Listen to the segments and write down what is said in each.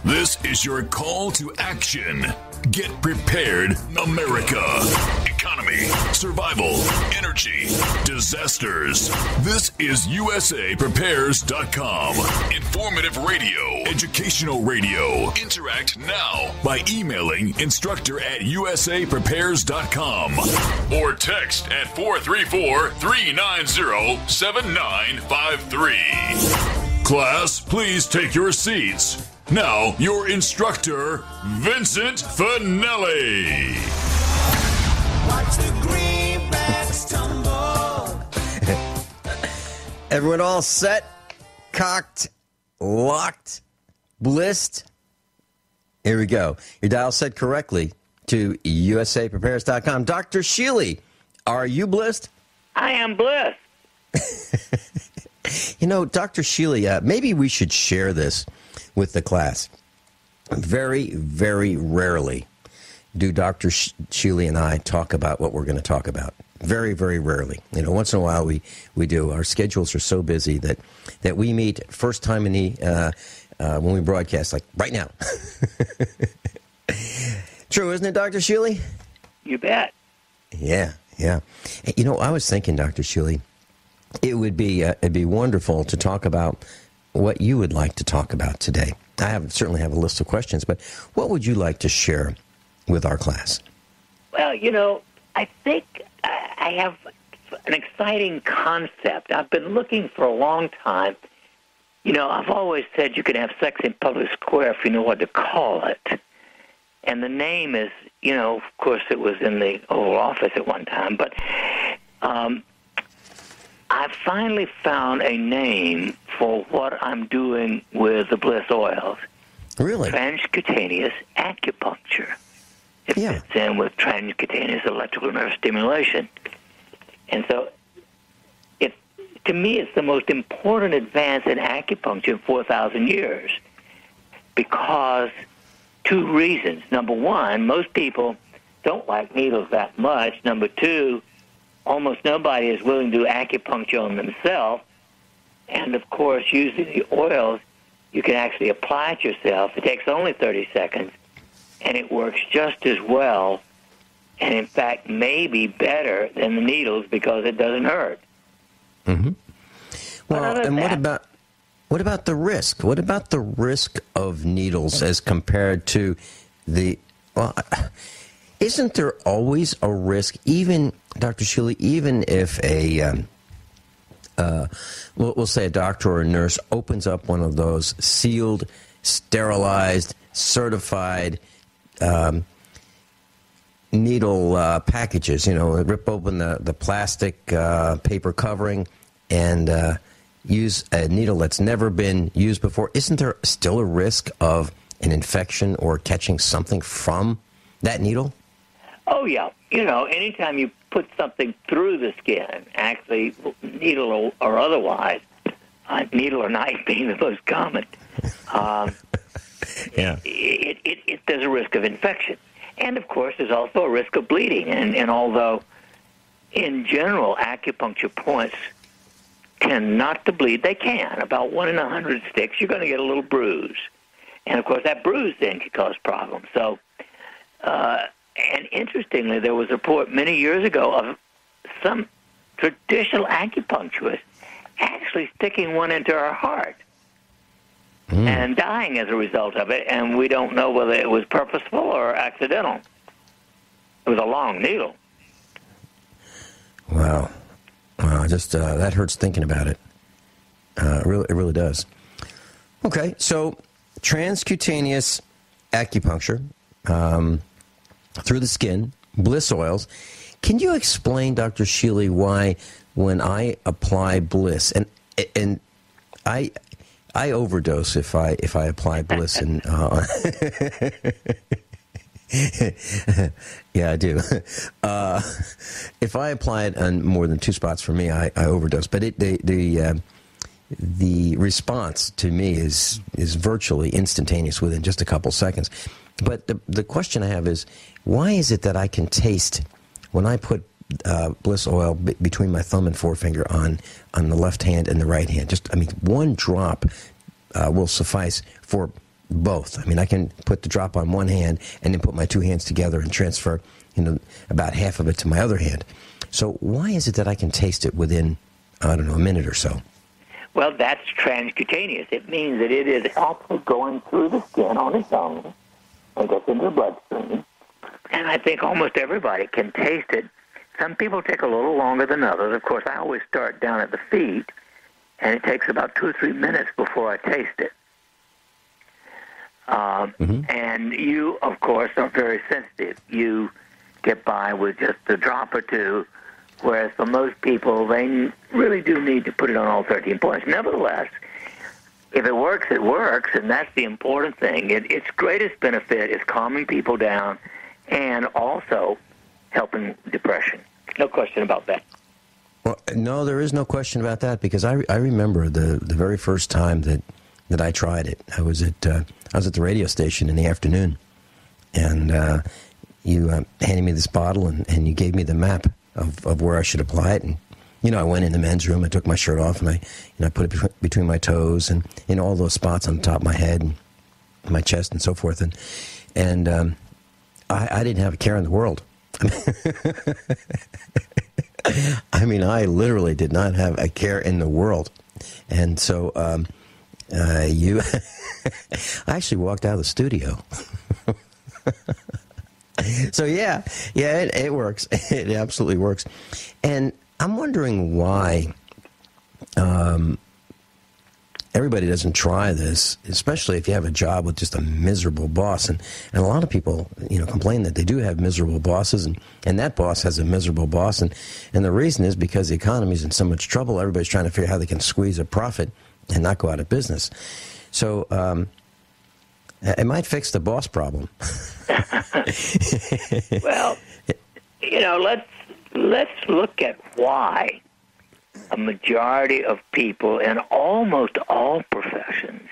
This is your call to action. Get prepared, America. Economy, survival, energy, disasters. This is USAPrepares.com. Informative radio, educational radio. Interact now by emailing instructor@USAPrepares.com or text at 434-390-7953. Class, please take your seats. Now, your instructor, Vincent Finelli. Watch the greenbacks tumble. Everyone all set, cocked, locked, blissed? Here we go. Your dial set correctly to USAPrepares.com. Dr. Shealy, are you blissed? I am blessed. You know, Dr. Shealy, maybe we should share this with the class. Very, very rarely do Dr. Shealy and I talk about what we're going to talk about. Very, very rarely. You know, once in a while we do. Our schedules are so busy that we meet first time in the when we broadcast, like right now. True, isn't it, Dr. Shealy? You bet. Yeah. You know, I was thinking, Dr. Shealy, it would be it'd be wonderful to talk about what you would like to talk about today. I certainly have a list of questions, but what would you like to share with our class? Well, you know, I think I have an exciting concept. I've been looking for a long time. You know, I've always said you can have sex in public square if you know what to call it. And the name is, you know, of course it was in the Oval Office at one time, but I finally found a name for what I'm doing with the Bliss oils. Really? Transcutaneous acupuncture. It fits in with transcutaneous electrical nerve stimulation. And so, to me, it's the most important advance in acupuncture in 4,000 years. Because two reasons. Number one, most people don't like needles that much. Number two, almost nobody is willing to do acupuncture on themselves. And, of course, using the oils, you can actually apply it yourself. It takes only 30 seconds, and it works just as well, and, in fact, maybe better than the needles because it doesn't hurt. Mm-hmm. Well, and what about the risk? What about the risk of needles as compared to the... Well, isn't there always a risk, even, Dr. Shealy, even if we'll say a doctor or a nurse opens up one of those sealed, sterilized, certified needle packages, you know, rip open the plastic paper covering and use a needle that's never been used before? Isn't there still a risk of an infection or catching something from that needle? Oh, yeah. You know, anytime you put something through the skin, actually, needle or otherwise, needle or knife being the most common, there's a risk of infection. And, of course, there's also a risk of bleeding. And although, in general, acupuncture points tend not to bleed, they can. About 1 in 100 sticks, you're going to get a little bruise. And, of course, that bruise then can cause problems. So, and interestingly, there was a report many years ago of some traditional acupuncturist actually sticking one into her heart and dying as a result of it, and we don't know whether it was purposeful or accidental. It was a long needle. Wow. Just that hurts thinking about it. It really does. Okay, so transcutaneous acupuncture through the skin, Bliss oils. Can you explain, Dr. Shealy, why when I apply Bliss, and I overdose if I apply Bliss and yeah, I do. If I apply it on more than 2 spots, for me, I overdose. But the response to me is virtually instantaneous within just a couple seconds. But the question I have is, why is it that I can taste when I put Bliss oil between my thumb and forefinger on the left hand and the right hand? Just, I mean, 1 drop will suffice for both. I mean, I can put the drop on one hand and then put my two hands together and transfer, about half of it to my other hand. So why is it that I can taste it within, a minute or so? Well, that's transcutaneous. It means that it is actually going through the skin on its own and gets into the bloodstream. And I think almost everybody can taste it. Some people take a little longer than others. Of course, I always start down at the feet, and it takes about 2 or 3 minutes before I taste it. And you, of course, are very sensitive. You get by with just a drop or two, whereas for most people, they really do need to put it on all 13 points. Nevertheless, if it works, and that's the important thing. Its greatest benefit is calming people down and also helping depression. No question about that. Well, no, there is no question about that, because I remember the very first time that I tried it. I was at the radio station in the afternoon, and you handed me this bottle, and you gave me the map of where I should apply it. And I went in the men's room. I took my shirt off, and I put it between my toes, and in all those spots on the top of my head and my chest and so forth. And I didn't have a care in the world. I mean, I literally did not have a care in the world. And so I actually walked out of the studio. So yeah, it works. It absolutely works. And I'm wondering why everybody doesn't try this, especially if you have a job with just a miserable boss. And a lot of people, complain that they do have miserable bosses, and that boss has a miserable boss. And the reason is because the economy's in so much trouble. Everybody's trying to figure out how they can squeeze a profit and not go out of business. So it might fix the boss problem. Well, let's look at why a majority of people in almost all professions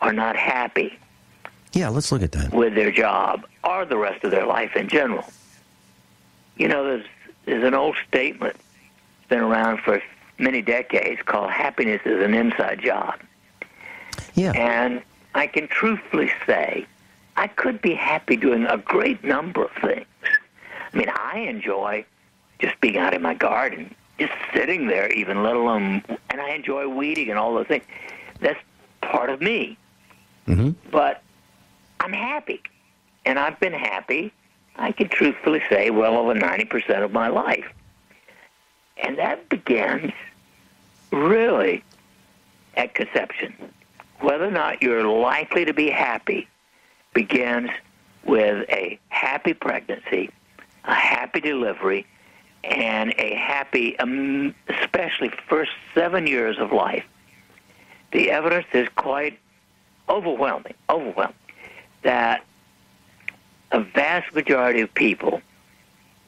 are not happy. Yeah, let's look at that. With their job or the rest of their life in general. There's an old statement that's been around for many decades called happiness is an inside job. Yeah. And I can truthfully say I could be happy doing a great number of things. I mean, I enjoy just being out in my garden, just sitting there even, let alone, and I enjoy weeding and all those things. That's part of me. Mm-hmm. But I'm happy, and I've been happy, I can truthfully say, well over 90% of my life. And that begins really at conception. Whether or not you're likely to be happy begins with a happy pregnancy, a happy delivery, and a happy, especially first 7 years of life. The evidence is quite overwhelming, that a vast majority of people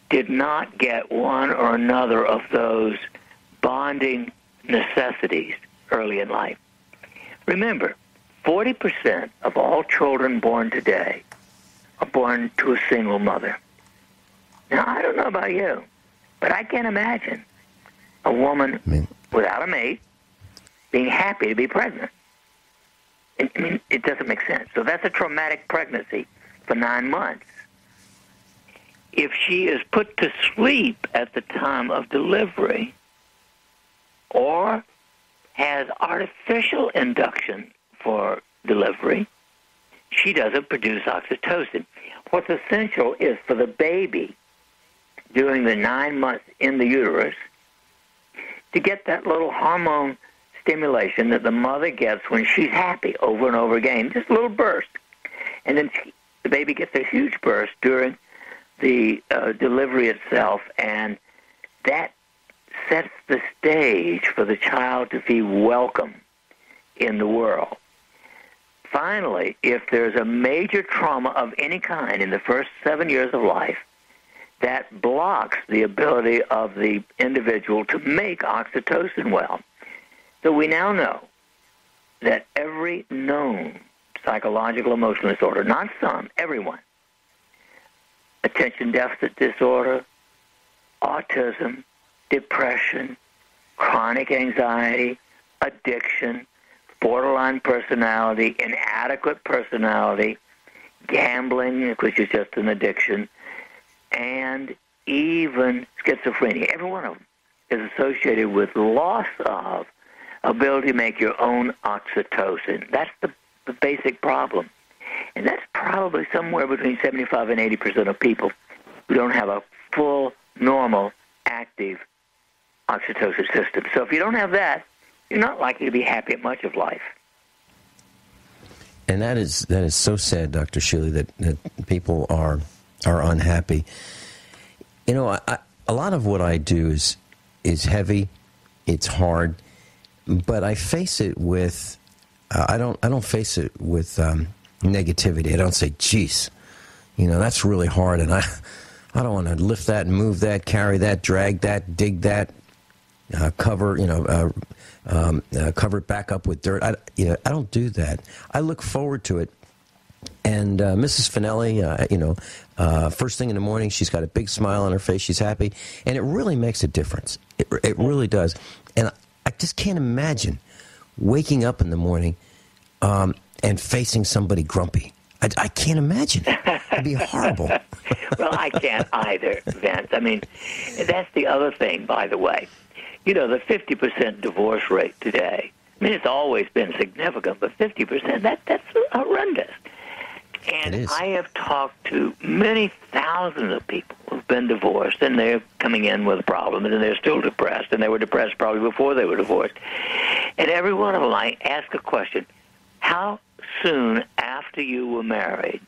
did not get one or another of those bonding necessities early in life. Remember, 40% of all children born today are born to a single mother. Now, I don't know about you, but I can't imagine a woman without a mate being happy to be pregnant. I mean, it doesn't make sense. So that's a traumatic pregnancy for 9 months. If she is put to sleep at the time of delivery or has artificial induction for delivery, she doesn't produce oxytocin. What's essential is for the baby during the 9 months in the uterus to get that little hormone stimulation that the mother gets when she's happy over and over again, just a little burst. And then the baby gets a huge burst during the delivery itself, and that sets the stage for the child to be welcome in the world. Finally, if there's a major trauma of any kind in the first 7 years of life, that blocks the ability of the individual to make oxytocin well. So we now know that every known psychological emotional disorder, not some, everyone, attention deficit disorder, autism, depression, chronic anxiety, addiction, borderline personality, inadequate personality, gambling, which is just an addiction, and even schizophrenia. Every one of them is associated with loss of ability to make your own oxytocin. That's the basic problem. And that's probably somewhere between 75 and 80% of people who don't have a full, normal, active oxytocin system. So if you don't have that, you're not likely to be happy at much of life. And that is so sad, Dr. Shealy, that people are unhappy. You know, a lot of what I do is heavy, it's hard, but I face it with I don't face it with negativity. I don't say, "Geez, you know, that's really hard," and I don't want to lift that, move that, carry that, drag that, dig that, cover it back up with dirt. I don't do that. I look forward to it. And Mrs. Finelli, first thing in the morning, she's got a big smile on her face. She's happy, and it really makes a difference. It really does. And I just can't imagine waking up in the morning and facing somebody grumpy. I can't imagine. It'd be horrible. Well, I can't either, Vince. I mean, that's the other thing, by the way. You know, the 50% divorce rate today, I mean, it's always been significant, but 50%, that's horrendous. And I have talked to many thousands of people who've been divorced, and they're coming in with a problem, and they're still depressed, and they were depressed probably before they were divorced. And every one of them, I ask a question: how soon after you were married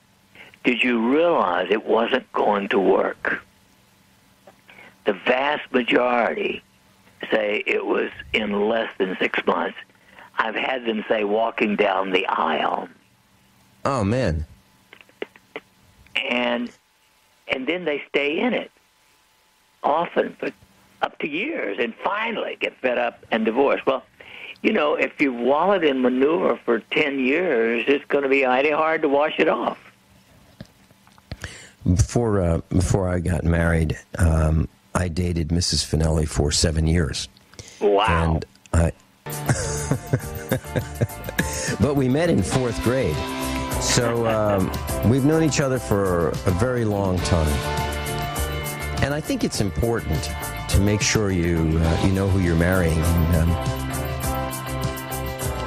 did you realize it wasn't going to work? The vast majority say it was in less than 6 months. I've had them say walking down the aisle. Oh, man. And then they stay in it, often for up to years, and finally get fed up and divorced. Well, you know, if you've wallowed in manure for 10 years, it's going to be mighty hard to wash it off. Before I got married, I dated Mrs. Finelli for 7 years. Wow. And but we met in 4th grade. So we've known each other for a very long time. And I think it's important to make sure you know who you're marrying.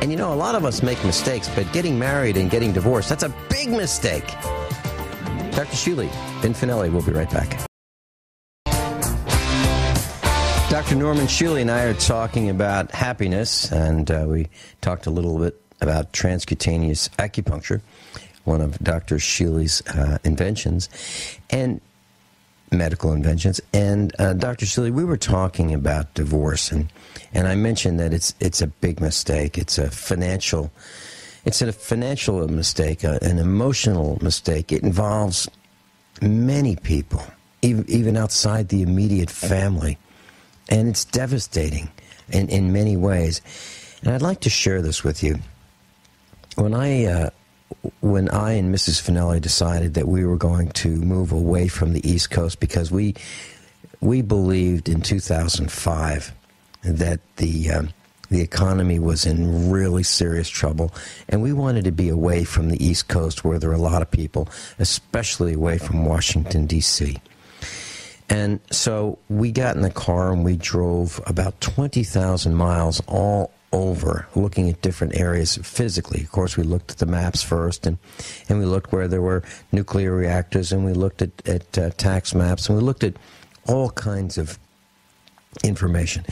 And you know, a lot of us make mistakes, but getting married and getting divorced, that's a big mistake. Dr. Shealy, Vincent Finelli, we'll be right back. Dr. Norman Shealy and I are talking about happiness, and we talked a little bit about transcutaneous acupuncture, one of Dr. Shealy's inventions, and medical inventions. And Dr. Shealy, we were talking about divorce, and I mentioned that it's a big mistake. It's a financial mistake, an emotional mistake. It involves many people, even outside the immediate family, and it's devastating in many ways. And I'd like to share this with you. When I and Mrs. Finelli decided that we were going to move away from the East Coast because we believed in 2005 that the economy was in really serious trouble, and we wanted to be away from the East Coast where there are a lot of people, especially away from Washington, D.C. And so we got in the car and we drove about 20,000 miles all over, looking at different areas physically. Of course, we looked at the maps first, and we looked where there were nuclear reactors, and we looked at tax maps, and we looked at all kinds of information.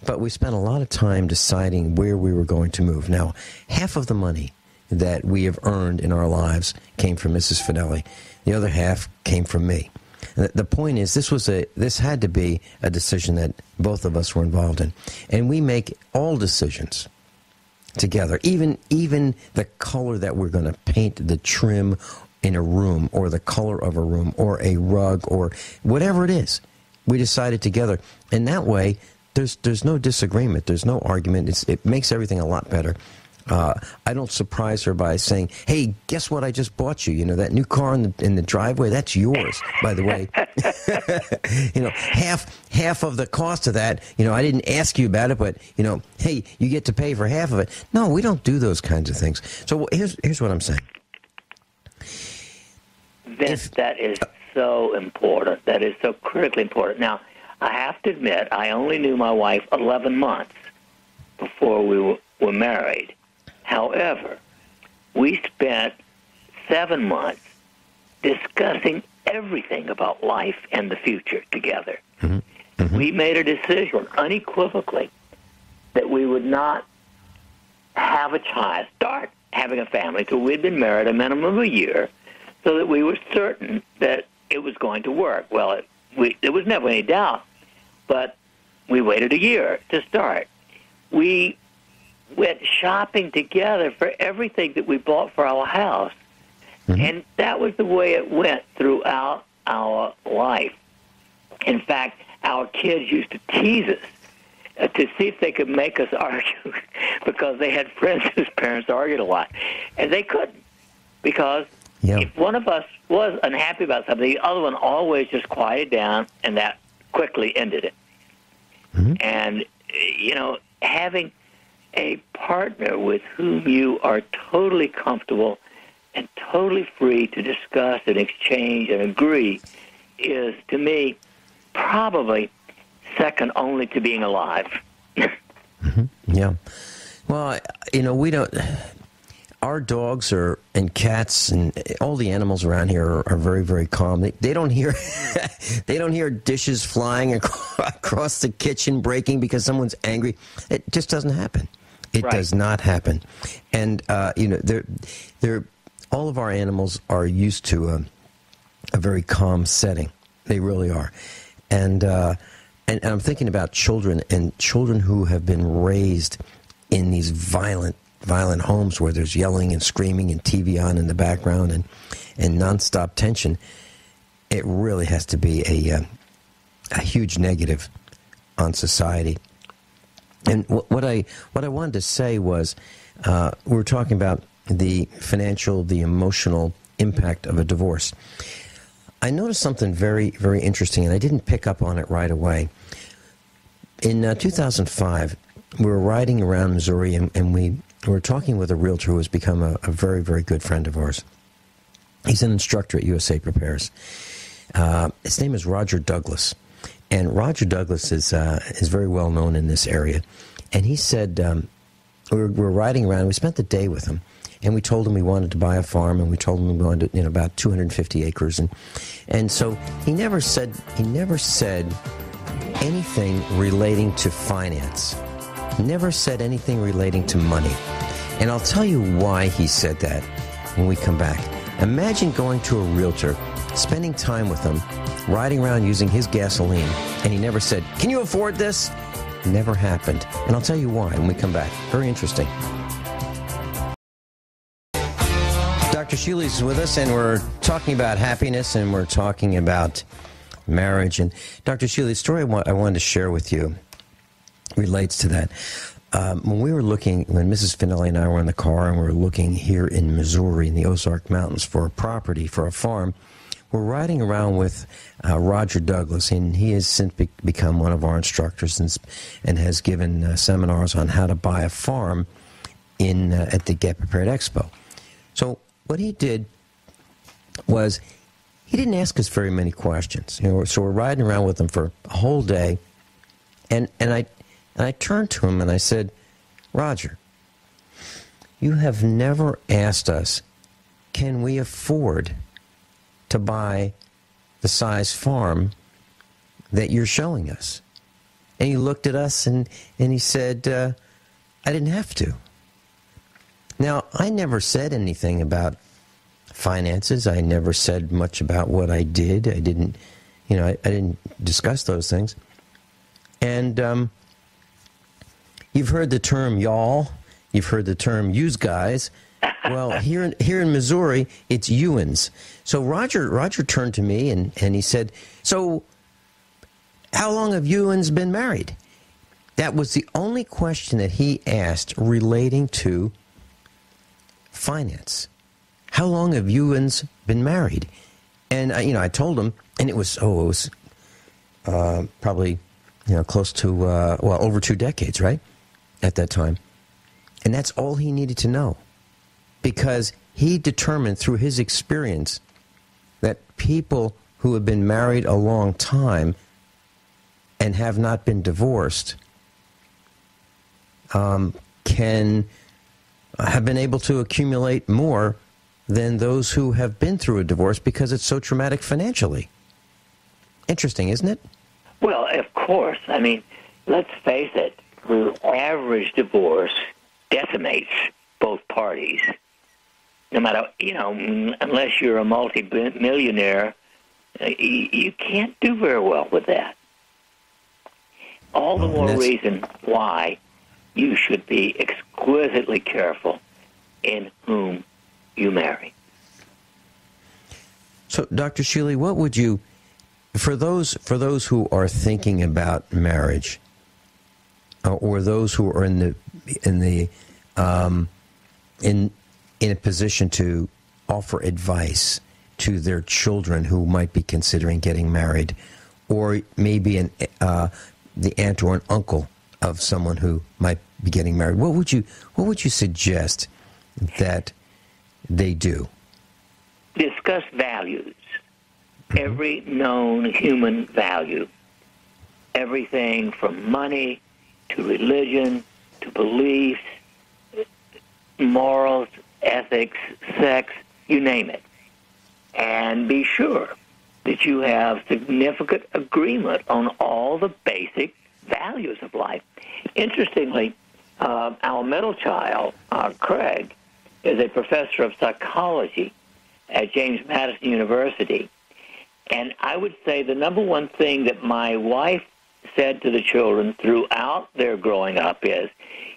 But we spent a lot of time deciding where we were going to move. Now, half of the money that we have earned in our lives came from Mrs. Finelli. The other half came from me. The point is, this had to be a decision that both of us were involved in, and we make all decisions together. Even the color that we're going to paint the trim in a room, or the color of a room, or a rug, or whatever it is, we decided together. And that way, there's no disagreement, there's no argument. It makes everything a lot better. I don't surprise her by saying, "Hey, guess what I just bought you? You know, that new car in the driveway, that's yours, by the way." You know, half of the cost of that, you know, I didn't ask you about it, but, you know, hey, you get to pay for half of it. No, we don't do those kinds of things. So here's what I'm saying. Vince, that is so important. That is so critically important. Now, I have to admit, I only knew my wife 11 months before we were married. However, we spent 7 months discussing everything about life and the future together. Mm-hmm. Mm-hmm. We made a decision unequivocally that we would not have a child, start having a family till we'd been married a minimum of a year, so that we were certain that it was going to work. Well, there was never any doubt, but we waited a year to start. We went shopping together for everything that we bought for our house. Mm-hmm. And that was the way it went throughout our life. In fact, our kids used to tease us to see if they could make us argue because they had friends whose parents argued a lot. And they couldn't, because if one of us was unhappy about something, the other one always just quieted down, and that quickly ended it. Mm-hmm. And, you know, having a partner with whom you are totally comfortable and totally free to discuss and exchange and agree is, to me, probably second only to being alive. Mm-hmm. Yeah. Well, you know, we don't... Our dogs and cats and all the animals around here are very, very calm. They don't hear they don't hear dishes flying across the kitchen breaking because someone's angry. It just doesn't happen. It does not happen. And you know, they're all of our animals are used to a very calm setting. They really are. And I'm thinking about children who have been raised in these violent homes where there's yelling and screaming and TV on in the background and nonstop tension. It really has to be a huge negative on society. And what I wanted to say was, we were talking about the financial, the emotional impact of a divorce. I noticed something very, very interesting, and I didn't pick up on it right away. In 2005, we were riding around Missouri, and we were talking with a realtor who has become a very, very good friend of ours. He's an instructor at USA Prepares. His name is Roger Douglas. And Roger Douglas is very well known in this area. And he said, we were riding around, we spent the day with him, and we told him we wanted to buy a farm, and we told him we wanted, you know, about 250 acres. And so he never said anything relating to finance. Never said anything relating to money. And I'll tell you why he said that when we come back. Imagine going to a realtor, spending time with him, riding around using his gasoline, and he never said, "Can you afford this?" Never happened. And I'll tell you why when we come back. Very interesting. Dr. Shealy's with us, and we're talking about happiness, and we're talking about marriage. And Dr. Shealy, the story I wanted to share with you relates to that. When Mrs. Finelli and I were in the car and we were looking here in Missouri in the Ozark Mountains for a property, for a farm, we're riding around with Roger Douglas, and he has since become one of our instructors and has given seminars on how to buy a farm at the Get Prepared Expo. So what he did was he didn't ask us very many questions. You know, so we're riding around with him for a whole day, and I turned to him and I said, "Roger, you have never asked us, can we afford to buy the size farm that you're showing us?" And he looked at us and he said, "I didn't have to." Now, I never said anything about finances. I never said much about what I did. I didn't discuss those things. And you've heard the term y'all. You've heard the term yous guys. Well, here in Missouri, it's you'uns. So Roger turned to me and he said, "So how long have you'uns been married?" That was the only question that he asked relating to finance. How long have you been married? And I told him, and it was probably close to over 2 decades, right, at that time. And that's all he needed to know, because he determined through his experience that people who have been married a long time and have not been divorced can have been able to accumulate more than those who have been through a divorce because it's so traumatic financially. Interesting, isn't it? Well, of course. I mean, let's face it, the average divorce decimates both parties. No matter, unless you're a multi-millionaire, you can't do very well with that. All the more reason why you should be exquisitely careful in whom you marry. So, Dr. Shealy, what would you, for those who are thinking about marriage, or those who are in a position to offer advice to their children who might be considering getting married, or maybe the aunt or an uncle of someone who might be getting married, what would you suggest that they do? Discuss values. Every known human value. Everything from money to religion to beliefs, morals, ethics, sex, you name it. And be sure that you have significant agreement on all the basic values of life. Interestingly, our middle child, Craig, is a professor of psychology at James Madison University. And I would say the number one thing that my wife said to the children throughout their growing up is,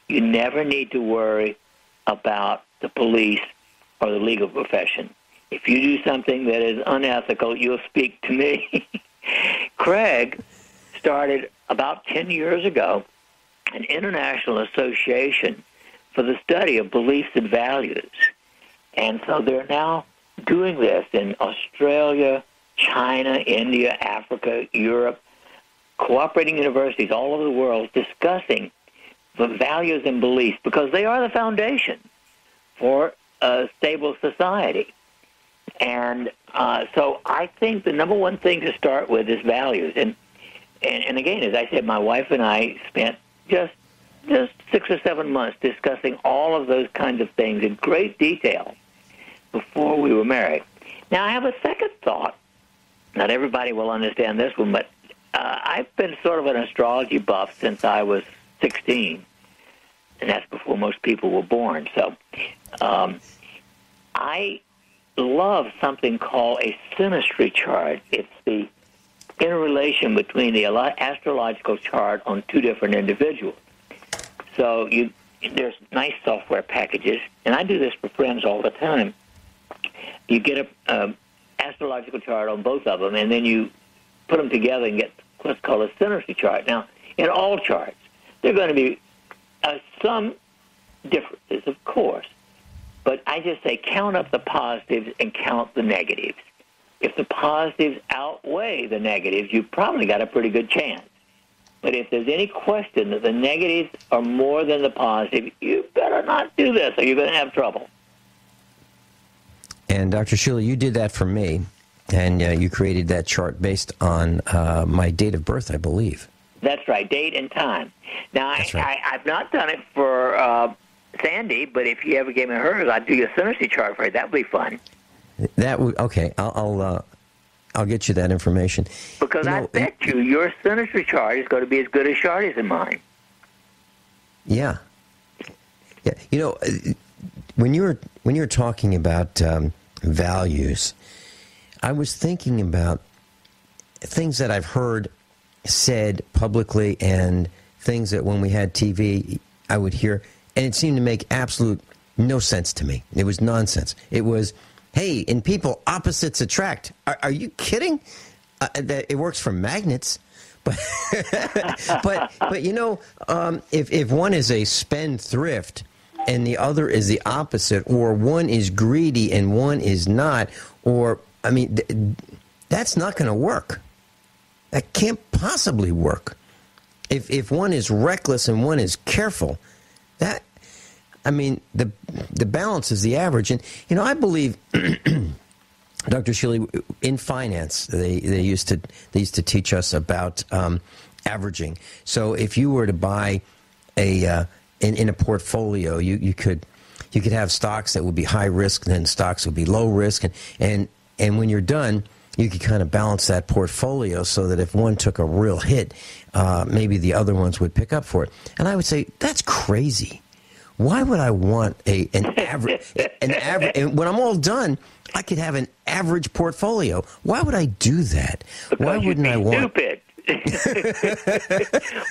you never need to worry about the police or the legal profession. If you do something that is unethical, you'll speak to me. Craig started about 10 years ago an international association for the study of beliefs and values. And so they're now doing this in Australia, China, India, Africa, Europe, cooperating universities all over the world discussing the values and beliefs because they are the foundation for a stable society. And so I think the number one thing to start with is values. And again, as I said, my wife and I spent just 6 or 7 months discussing all of those kinds of things in great detail before we were married. Now, I have a second thought. Not everybody will understand this one, but I've been sort of an astrology buff since I was 16, and that's before most people were born. So I love something called a synastry chart. It's the interrelation between the astrological chart on two different individuals. So there's nice software packages, and I do this for friends all the time. You get a astrological chart on both of them, and then you put them together and get what's called a synastry chart. Now, in all charts, there are going to be some differences, of course, but I just say count up the positives and count the negatives. If the positives outweigh the negatives, you've probably got a pretty good chance. But if there's any question that the negatives are more than the positive, you better not do this or you're going to have trouble. And Dr. Shealy, you did that for me, and you created that chart based on my date of birth, I believe. That's right, date and time. Now, I've not done it for Sandy, but if you ever gave me hers, I'd do a synastry chart for her. That would be fun. That would okay. I'll get you that information. Because I bet you your synastry chart is going to be as good as Shardy's and mine. Yeah. Yeah. When you were talking about values, I was thinking about things that I've heard said publicly and things that when we had TV I would hear, and it seemed to make absolute no sense to me. It was nonsense. It was, hey, in people, opposites attract. Are you kidding? It works for magnets. But if one is a spendthrift and the other is the opposite, or one is greedy and one is not, or, I mean, that's not going to work. That can't possibly work. If one is reckless and one is careful, that, I mean, the balance is the average. And, you know, I believe, Dr. Shealy, in finance, they used to teach us about averaging. So if you were to buy in a portfolio, you could have stocks that would be high risk, and then stocks would be low risk, and when you're done, you could kind of balance that portfolio so that if one took a real hit, maybe the other ones would pick up for it. And I would say, that's crazy. Why would I want an average? And when I'm all done, I could have an average portfolio. Why would I do that? Because why wouldn't I want? Stupid.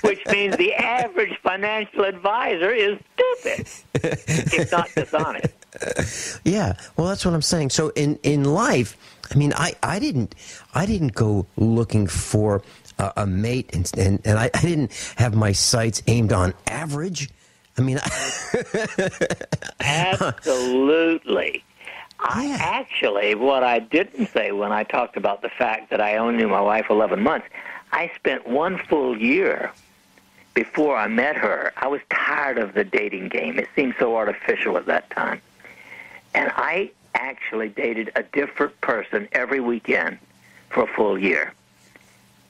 Which means the average financial advisor is stupid, if not dishonest. Yeah, well, that's what I'm saying. So in life, I mean, I didn't go looking for a mate, and I didn't have my sights aimed on average. I mean, absolutely. Yeah. Actually, what I didn't say when I talked about the fact that I only knew my wife 11 months, I spent 1 full year before I met her. I was tired of the dating game. It seemed so artificial at that time. And I actually dated a different person every weekend for a full year.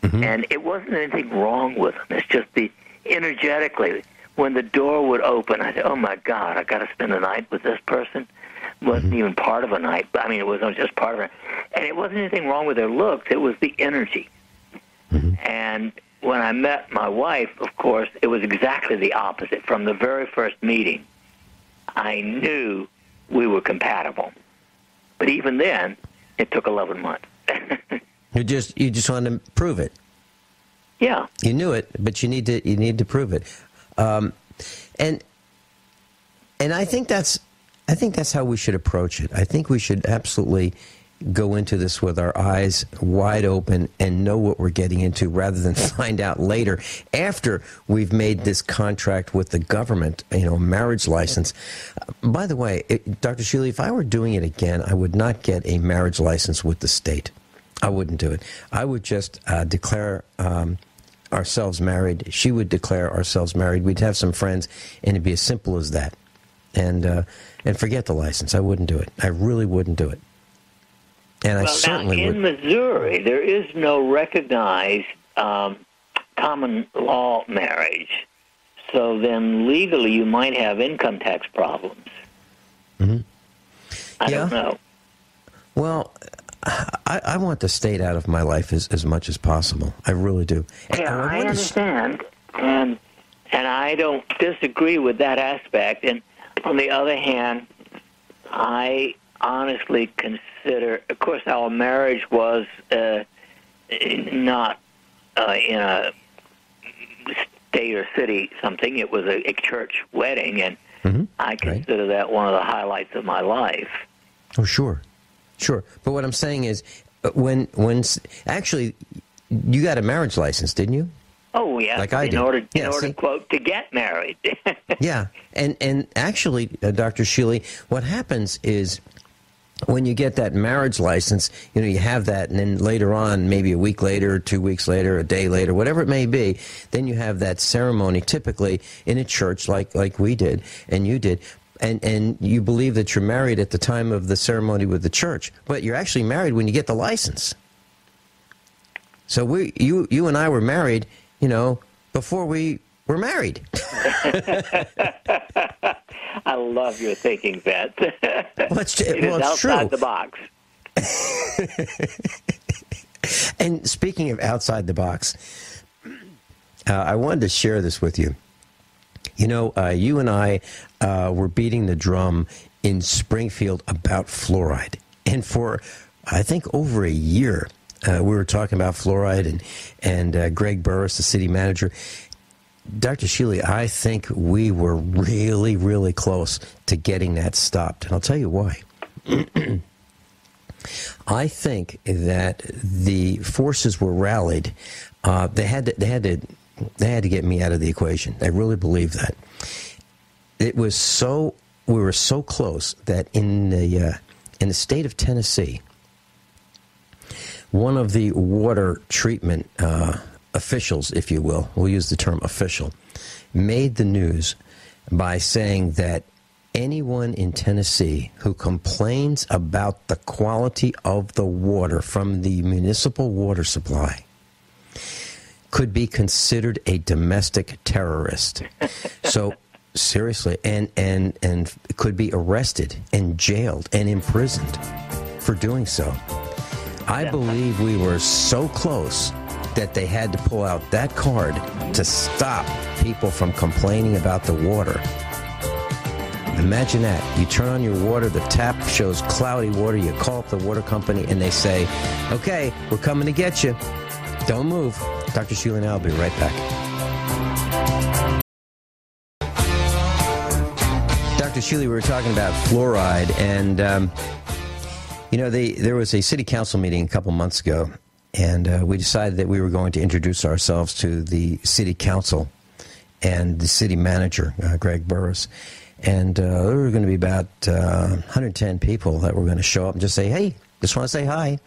Mm-hmm. And it wasn't anything wrong with them. It's just energetically, when the door would open, I said, oh, my God, I got to spend the night with this person. It wasn't even part of a night. I mean, it was just part of it. And it wasn't anything wrong with their looks. It was the energy. Mm-hmm. And when I met my wife, of course, it was exactly the opposite. From the very first meeting, I knew we were compatible. But even then, it took 11 months. You just wanted to prove it. Yeah. You knew it, but you need to prove it. And I think that's how we should approach it. I think we should absolutely go into this with our eyes wide open and know what we're getting into, rather than find out later after we've made this contract with the government, marriage license. By the way, Dr. Shealy, if I were doing it again, I would not get a marriage license with the state. I wouldn't do it. I would just declare ourselves married. She would declare ourselves married. We'd have some friends, and it'd be as simple as that. And forget the license. I wouldn't do it. I really wouldn't do it. And I certainly would. In Missouri, there is no recognized common law marriage. So then legally you might have income tax problems. Mm-hmm. I don't know. Well, I want the state out of my life as much as possible. I really do. Yeah, I understand. And I don't disagree with that aspect. And on the other hand, I honestly consider, of course, our marriage was not in a state or city something. It was a church wedding, and I consider that one of the highlights of my life. Oh, sure. But what I'm saying is, when actually, you got a marriage license, didn't you? Oh, yeah. Like I did. In order, quote, to get married. Yeah. And actually, Dr. Shealy, what happens is, when you get that marriage license, you have that, and then later on, maybe a week later, 2 weeks later, a day later, whatever it may be, then you have that ceremony, typically in a church like we did, and you did, and you believe that you're married at the time of the ceremony with the church, but you're actually married when you get the license. So you and I were married, before we were married. I love your thinking, Vince. It's outside true. the box. And speaking of outside the box, I wanted to share this with you. You and I were beating the drum in Springfield about fluoride. And for, I think, over a year, we were talking about fluoride, and Greg Burris, the city manager. Dr. Shealy, I think we were really, really close to getting that stopped. And I'll tell you why. I think that the forces were rallied. They had to get me out of the equation. I really believe that. we were so close that in the state of Tennessee, one of the water treatment officials, if you will, we'll use the term official, made the news by saying that anyone in Tennessee who complains about the quality of the water from the municipal water supply could be considered a domestic terrorist. So seriously, and could be arrested and jailed and imprisoned for doing so. I believe we were so close that they had to pull out that card to stop people from complaining about the water. Imagine that. You turn on your water, the tap shows cloudy water, you call up the water company, and they say, okay, we're coming to get you. Don't move. Dr. Shealy and I will be right back. Dr. Shealy, we were talking about fluoride, and, there was a city council meeting a couple months ago, and we decided that we were going to introduce ourselves to the city council and the city manager, Greg Burris. And there were going to be about 110 people that were going to show up and just say, hey, just want to say hi.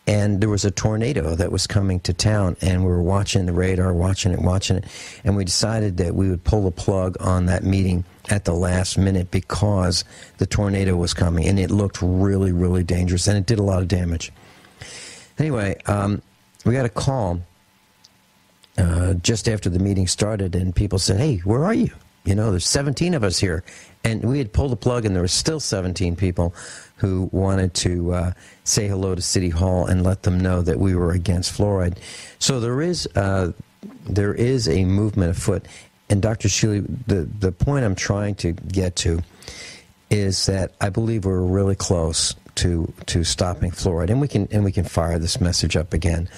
And there was a tornado that was coming to town, and we were watching the radar, watching it, and we decided that we would pull the plug on that meeting at the last minute because the tornado was coming, and it looked really, really dangerous, and it did a lot of damage. Anyway, we got a call just after the meeting started, and people said, hey, where are you? There's 17 of us here. And we had pulled the plug, and there were still 17 people who wanted to say hello to City Hall and let them know that we were against fluoride. So there is a movement afoot. And Dr. Shealy, the point I'm trying to get to is that I believe we're really close to stopping fluoride. And we can fire this message up again.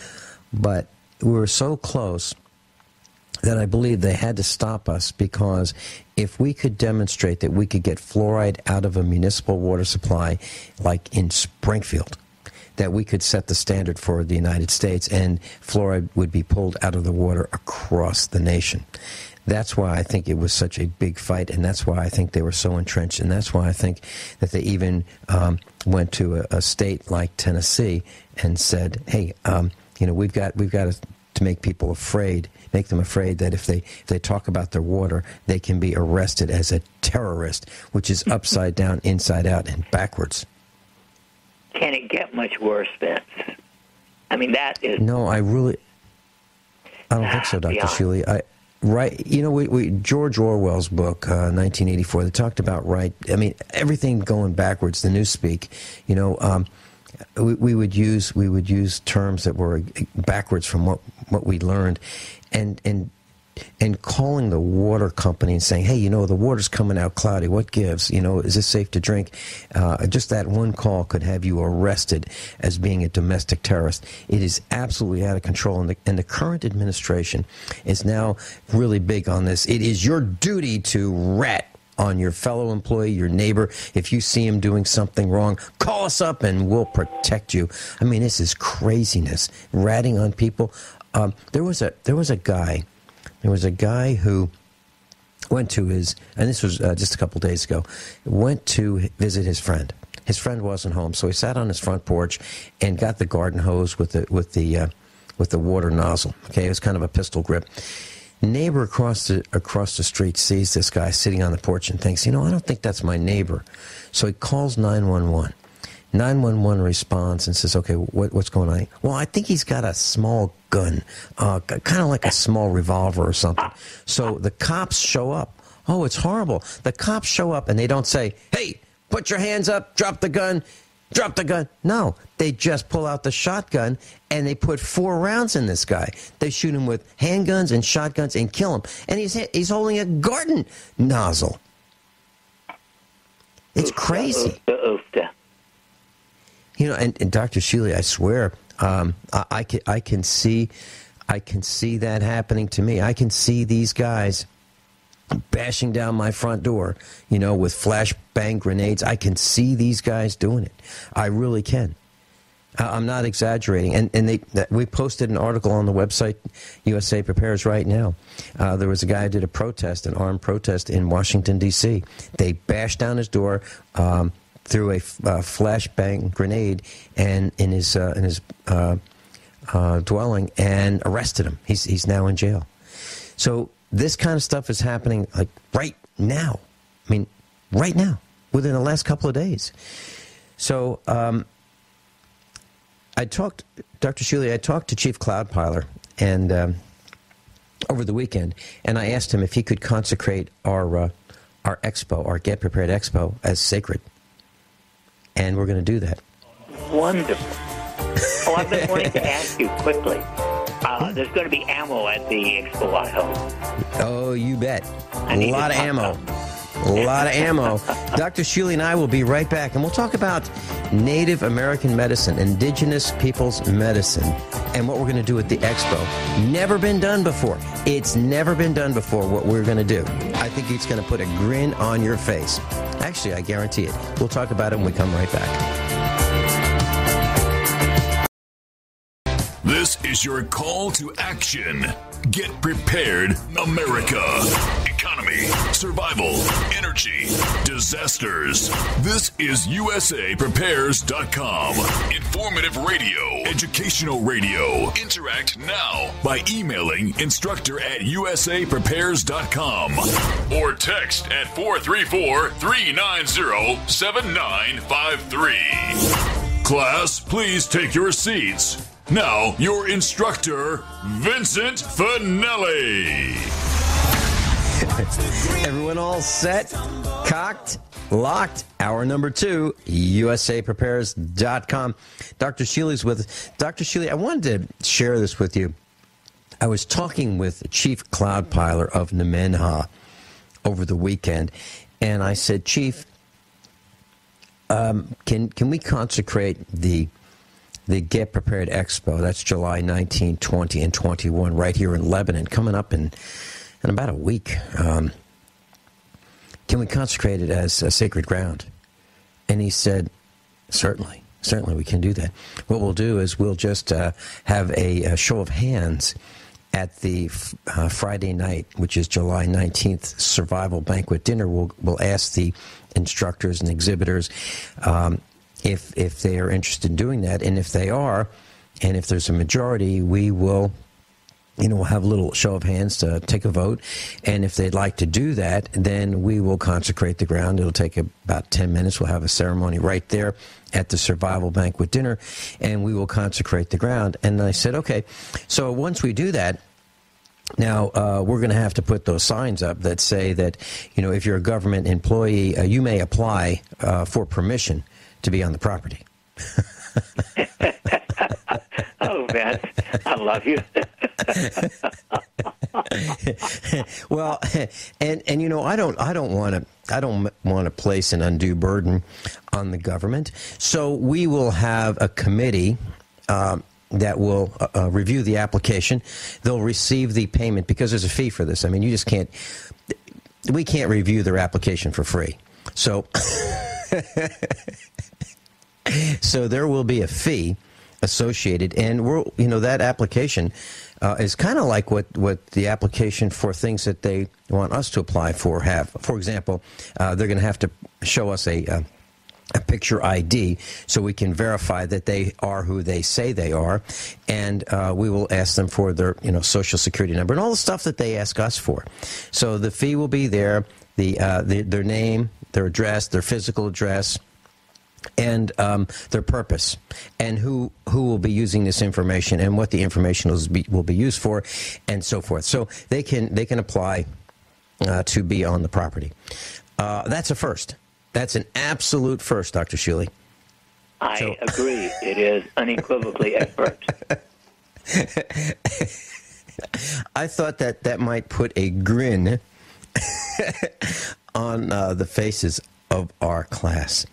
But we were so close that I believe they had to stop us, because if we could demonstrate that we could get fluoride out of a municipal water supply like in Springfield, that we could set the standard for the United States, and fluoride would be pulled out of the water across the nation. That's why I think it was such a big fight, and that's why I think they were so entrenched, and that's why I think that they even went to a state like Tennessee and said, hey, we've got to make people afraid, make them afraid that if they talk about their water, they can be arrested as a terrorist, which is upside down, inside out, and backwards. Can it get much worse, Vince? I mean, that is... No, I don't think so, Dr. Shealy. George Orwell's book, 1984, they talked about everything going backwards, the newspeak, we would use terms that were backwards from what we learned, and calling the water company and saying, hey, the water's coming out cloudy, what gives? Is this safe to drink? Just that one call could have you arrested as being a domestic terrorist. It is absolutely out of control, and the current administration is now really big on this. It is your duty to rat on your fellow employee, your neighbor. If you see him doing something wrong, call us up and we'll protect you. I mean, this is craziness. Ratting on people. There was a guy who went to his, and this was just a couple days ago, went to visit his friend. His friend wasn't home, so he sat on his front porch and got the garden hose with the water nozzle. Okay, it was kind of a pistol grip. Neighbor across the street sees this guy sitting on the porch and thinks, I don't think that's my neighbor. So he calls 911. 911 responds and says, okay, what's going on? Well, I think he's got a small gun, kind of like a small revolver or something. So the cops show up. Oh, it's horrible. The cops show up and they don't say, hey, put your hands up, drop the gun. Drop the gun. No, they just pull out the shotgun and they put 4 rounds in this guy. They shoot him with handguns and shotguns and kill him. And he's holding a garden nozzle. It's crazy. And Dr. Shealy, I swear, I can see that happening to me. I can see these guys bashing down my front door, with flashbang grenades. I can see these guys doing it. I really can. I'm not exaggerating. And we posted an article on the website, USA Prepares right now. There was a guy who did a protest, an armed protest in Washington, D.C. They bashed down his door, threw a flashbang grenade in his dwelling and arrested him. He's now in jail. So this kind of stuff is happening like right now. I mean, right now, within the last couple of days. So Dr. Shealy, I talked to Chief Cloudpiler and over the weekend, and I asked him if he could consecrate our expo, our Get Prepared Expo, as sacred. And we're going to do that. Wonderful. Oh, I've been wanting to ask you quickly. There's going to be ammo at the expo, I hope. Oh, you bet. A lot of ammo. A lot of ammo. Dr. Shealy and I will be right back, and we'll talk about Native American medicine, indigenous people's medicine, and what we're going to do at the expo. Never been done before. It's never been done before what we're going to do. I think it's going to put a grin on your face. Actually, I guarantee it. We'll talk about it when we come right back. This is your call to action. Get prepared, America. Economy, survival, energy, disasters. This is USAPrepares.com. Informative radio, educational radio. Interact now by emailing instructor@USAPrepares.com or text at 434-390-7953. Class, please take your seats. Now, your instructor, Vincent Finelli. Everyone all set, cocked, locked. Hour number 2, USAPrepares.com. Dr. Shealy's with us. Dr. Shealy, I wanted to share this with you. I was talking with Chief Cloudpiler of Nemenhah over the weekend, and I said, Chief, can we consecrate the Get Prepared Expo? That's July 19, 20, and 21 right here in Lebanon, coming up in about a week. Can we consecrate it as a sacred ground? And he said, certainly we can do that. What we'll do is we'll just have a show of hands at the Friday night, which is July 19th, survival banquet dinner. We'll ask the instructors and exhibitors if they are interested in doing that, and if they are, and if there's a majority, we will, we'll have a little show of hands to take a vote, and if they'd like to do that, then we will consecrate the ground. It'll take about 10 minutes. We'll have a ceremony right there at the survival banquet dinner, and we will consecrate the ground. And I said, okay, so once we do that, now, we're going to have to put those signs up that say that, if you're a government employee, you may apply for permission to be on the property. Oh, Vince, I love you. Well, and I don't want to place an undue burden on the government. So we will have a committee that will review the application. They'll receive the payment because there's a fee for this. I mean, we can't review their application for free. So so there will be a fee associated, and that application is kind of like what the application for things that they want us to apply for have. For example, they're going to have to show us a picture ID so we can verify that they are who they say they are, and we will ask them for their social security number and all the stuff that they ask us for. So the fee will be there, their name, their address, their physical address, and their purpose, and who will be using this information, and what the information will be used for, and so forth. So they can apply to be on the property. That's a first. That's an absolute first, Dr. Shealy. I agree. It is unequivocally a first. I thought that might put a grin on the faces of our class.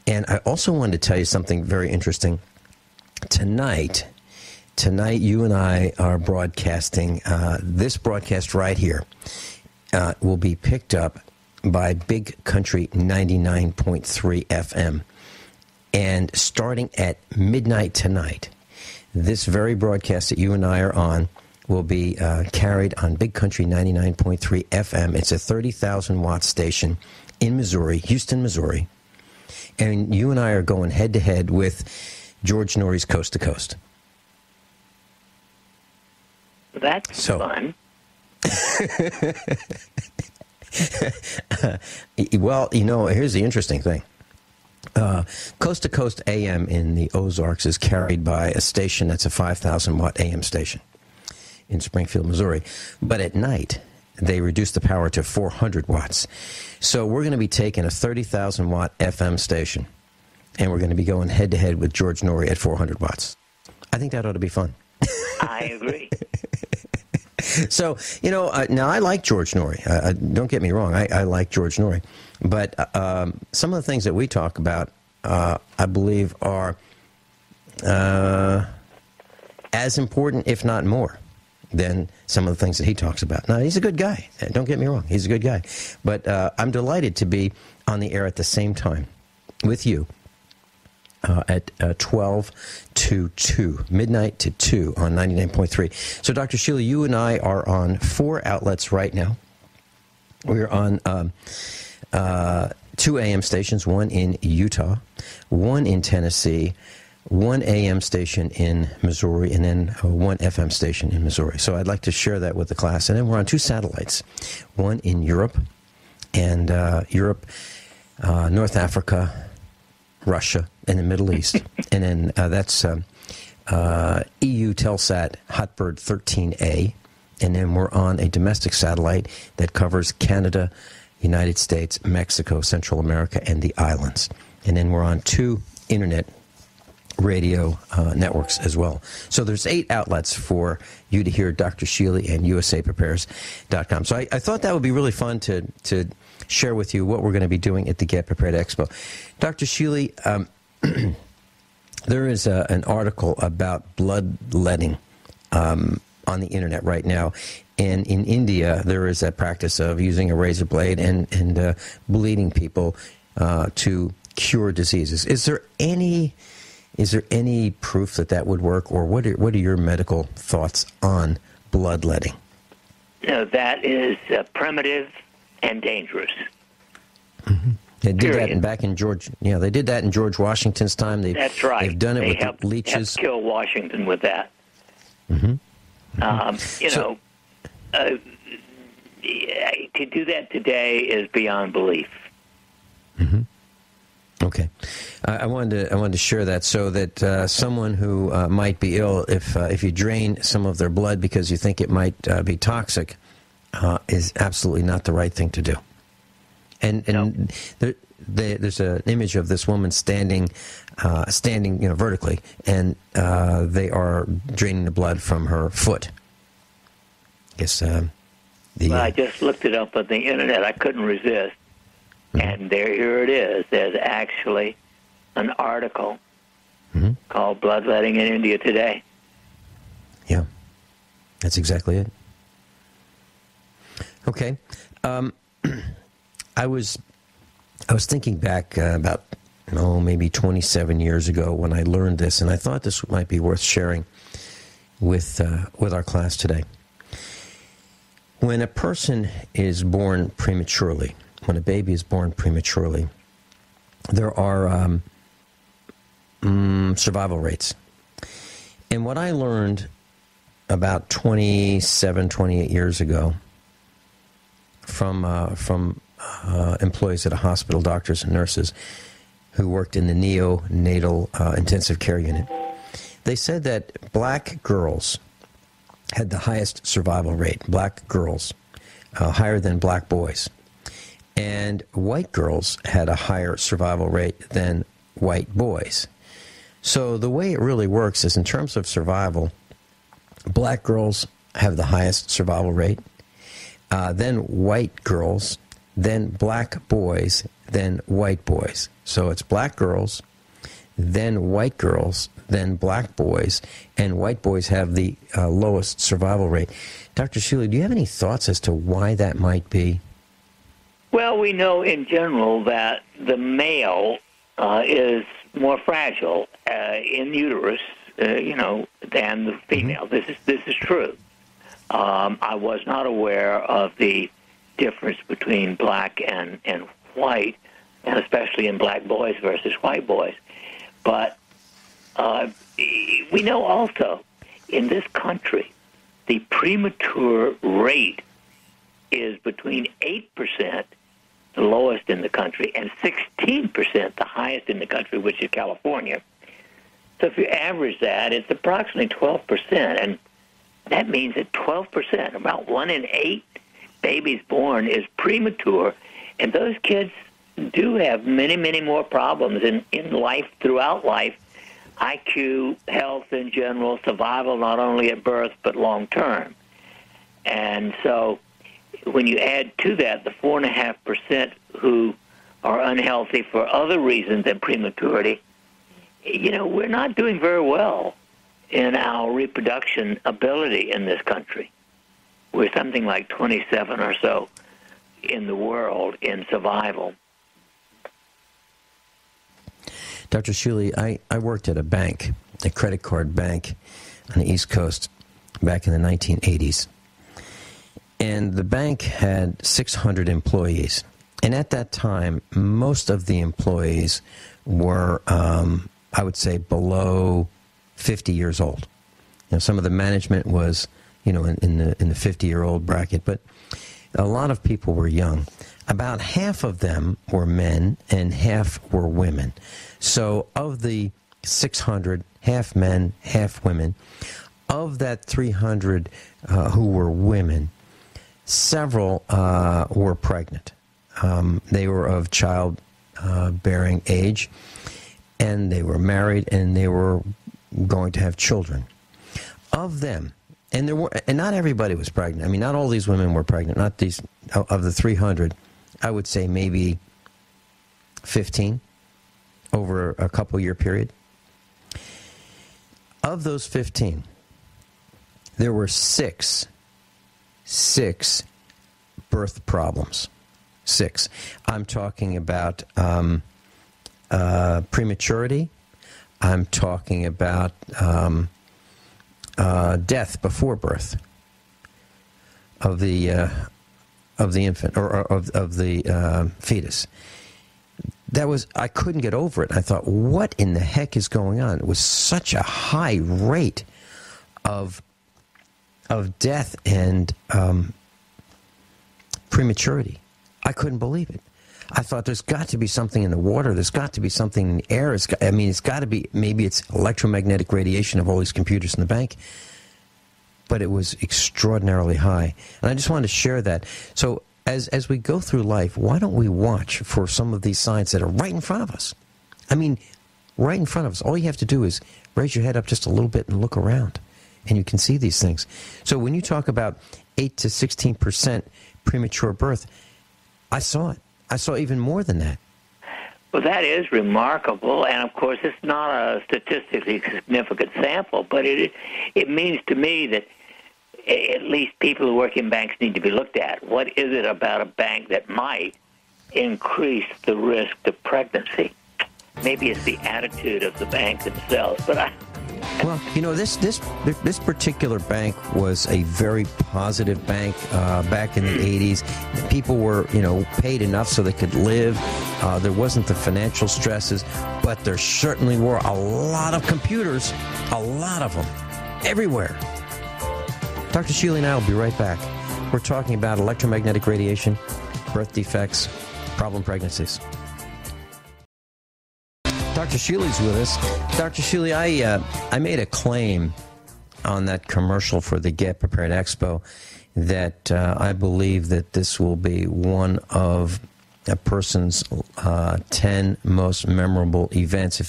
And I also wanted to tell you something very interesting. Tonight, you and I are broadcasting. This broadcast right here will be picked up by Big Country 99.3 FM And starting at midnight tonight, this very broadcast that you and I are on will be carried on Big Country 99.3 FM. It's a 30,000-watt station in Missouri, Houston, Missouri. And you and I are going head-to-head with George Norrie's Coast to Coast. That's fun. Well, here's the interesting thing. Coast to Coast AM in the Ozarks is carried by a station that's a 5,000-watt AM station in Springfield, Missouri. But at night, they reduce the power to 400 watts. So we're going to be taking a 30,000-watt FM station, and we're going to be going head-to-head with George Norrie at 400 watts. I think that ought to be fun. I agree. So, now I like George Norrie. Don't get me wrong. I like George Norrie. But some of the things that we talk about, I believe, are as important, if not more, than some of the things that he talks about. Now, he's a good guy. Don't get me wrong. He's a good guy. But I'm delighted to be on the air at the same time with you at 12 to 2, midnight to 2 on 99.3. So, Dr. Shealy, you and I are on 4 outlets right now. We're on 2 AM stations, one in Utah, one in Tennessee, one AM station in Missouri, and then one FM station in Missouri. So I'd like to share that with the class. And then we're on 2 satellites, one in Europe, and North Africa, Russia, and the Middle East. And then that's EU Telsat Hotbird 13A. And then we're on a domestic satellite that covers Canada, United States, Mexico, Central America, and the islands. And then we're on 2 internet radio networks as well. So there's 8 outlets for you to hear Dr. Shealy and USAPrepares.com. So I thought that would be really fun to share with you what we're going to be doing at the Get Prepared Expo. Dr. Shealy, there is an article about bloodletting on the internet right now. And in India, there is a practice of using a razor blade and bleeding people to cure diseases. Is there any proof that would work, or what are your medical thoughts on bloodletting? No, that is primitive and dangerous. Mm-hmm. They did that back in George. Yeah, they did that in George Washington's time. That's right. They've done it with leeches. They killed Washington with that. Mm-hmm. To do that today is beyond belief. Mm-hmm. Okay, I wanted to share that so that someone who might be ill, if you drain some of their blood because you think it might be toxic, is absolutely not the right thing to do. And no. There's an image of this woman standing vertically, and they are draining the blood from her foot. Yes. I just looked it up on the internet. I couldn't resist. Mm-hmm. And here it is. There's actually an article called Bloodletting in India Today. Yeah, that's exactly it. Okay. I was thinking back about maybe 27 years ago when I learned this, and I thought this might be worth sharing with our class today. When a person is born prematurely, when a baby is born prematurely, there are survival rates. And what I learned about 28 years ago from employees at a hospital, doctors and nurses who worked in the neonatal intensive care unit, they said that black girls had the highest survival rate, black girls, higher than black boys. And white girls had a higher survival rate than white boys. So the way it really works is in terms of survival, black girls have the highest survival rate, then white girls, then black boys, then white boys. So it's black girls, then white girls, then black boys, and white boys have the lowest survival rate. Dr. Shealy, do you have any thoughts as to why that might be? Well, we know in general that the male is more fragile in uterus, than the female. This is true. I was not aware of the difference between black and white, and especially in black boys versus white boys. But we know also in this country the premature rate is between 8%, the lowest in the country, and 16%, the highest in the country, which is California. So if you average that, it's approximately 12%, and that means that 12%, about 1 in 8 babies born, is premature, and those kids do have many, many more problems in life, throughout life, IQ, health in general, survival not only at birth but long term. And so when you add to that the 4.5% who are unhealthy for other reasons than prematurity, we're not doing very well in our reproduction ability in this country. We're something like 27 or so in the world in survival. Dr. Shealy, I worked at a bank, a credit card bank on the East Coast back in the 1980s. And the bank had 600 employees. And at that time, most of the employees were, I would say, below 50 years old. Some of the management was, in the 50-year-old bracket, but a lot of people were young. About half of them were men and half were women. So of the 600, half men, half women, of that 300 who were women, several were pregnant. They were of child-bearing age, and they were married, and they were going to have children. Of them, and not everybody was pregnant. I mean, not all these women were pregnant. Not these of the 300. I would say maybe 15 over a couple-year period. Of those 15, there were six birth problems. 6. I'm talking about prematurity. I'm talking about death before birth of the infant or of the fetus. I couldn't get over it. I thought, what in the heck is going on? It was such a high rate of death and prematurity. I couldn't believe it. I thought there's got to be something in the water. There's got to be something in the air. It's got to be, maybe it's electromagnetic radiation of all these computers in the bank. But it was extraordinarily high. And I just wanted to share that. So as we go through life, why don't we watch for some of these signs that are right in front of us? I mean, right in front of us. All you have to do is raise your head up just a little bit and look around, and you can see these things. So when you talk about 8 to 16% premature birth, I saw it. I saw even more than that. Well, that is remarkable, and of course, it's not a statistically significant sample, but it means to me that at least people who work in banks need to be looked at. What is it about a bank that might increase the risk of pregnancy? Maybe it's the attitude of the bank themselves, but Well, this particular bank was a very positive bank back in the 80s. People were, paid enough so they could live. There wasn't the financial stresses, but there certainly were a lot of computers, a lot of them, everywhere. Dr. Shealy and I will be right back. We're talking about electromagnetic radiation, birth defects, problem pregnancies. Dr. Shealy's with us. Dr. Shealy, I made a claim on that commercial for the Get Prepared Expo that I believe that this will be one of a person's 10 most memorable events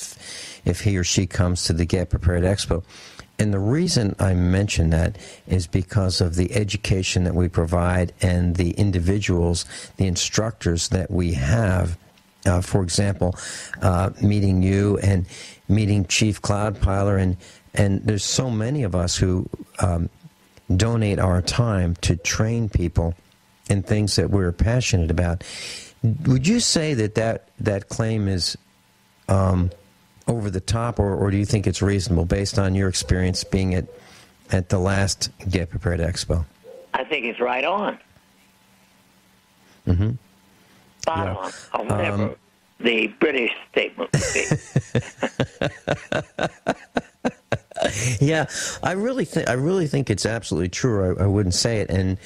if he or she comes to the Get Prepared Expo. And the reason I mention that is because of the education that we provide and the individuals, the instructors that we have. For example, meeting you and meeting Chief Cloudpiler, and there's so many of us who donate our time to train people in things that we're passionate about. Would you say that claim is over the top, or do you think it's reasonable based on your experience being at the last Get Prepared Expo? I think it's right on. Mm-hmm. Spot on, or whatever the British statement would be. Yeah, I really think it's absolutely true. I wouldn't say it, and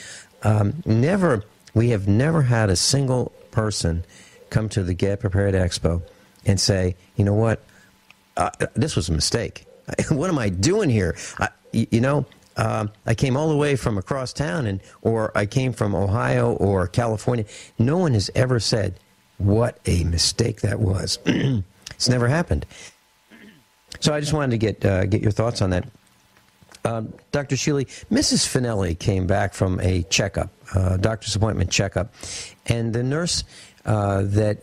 we have never had a single person come to the Get Prepared Expo and say, you know what, this was a mistake. What am I doing here? I came all the way from across town, or I came from Ohio or California. No one has ever said, what a mistake that was. It's never happened. So I just wanted to get your thoughts on that. Dr. Shealy, Mrs. Finelli came back from a checkup, doctor's appointment checkup, and the nurse that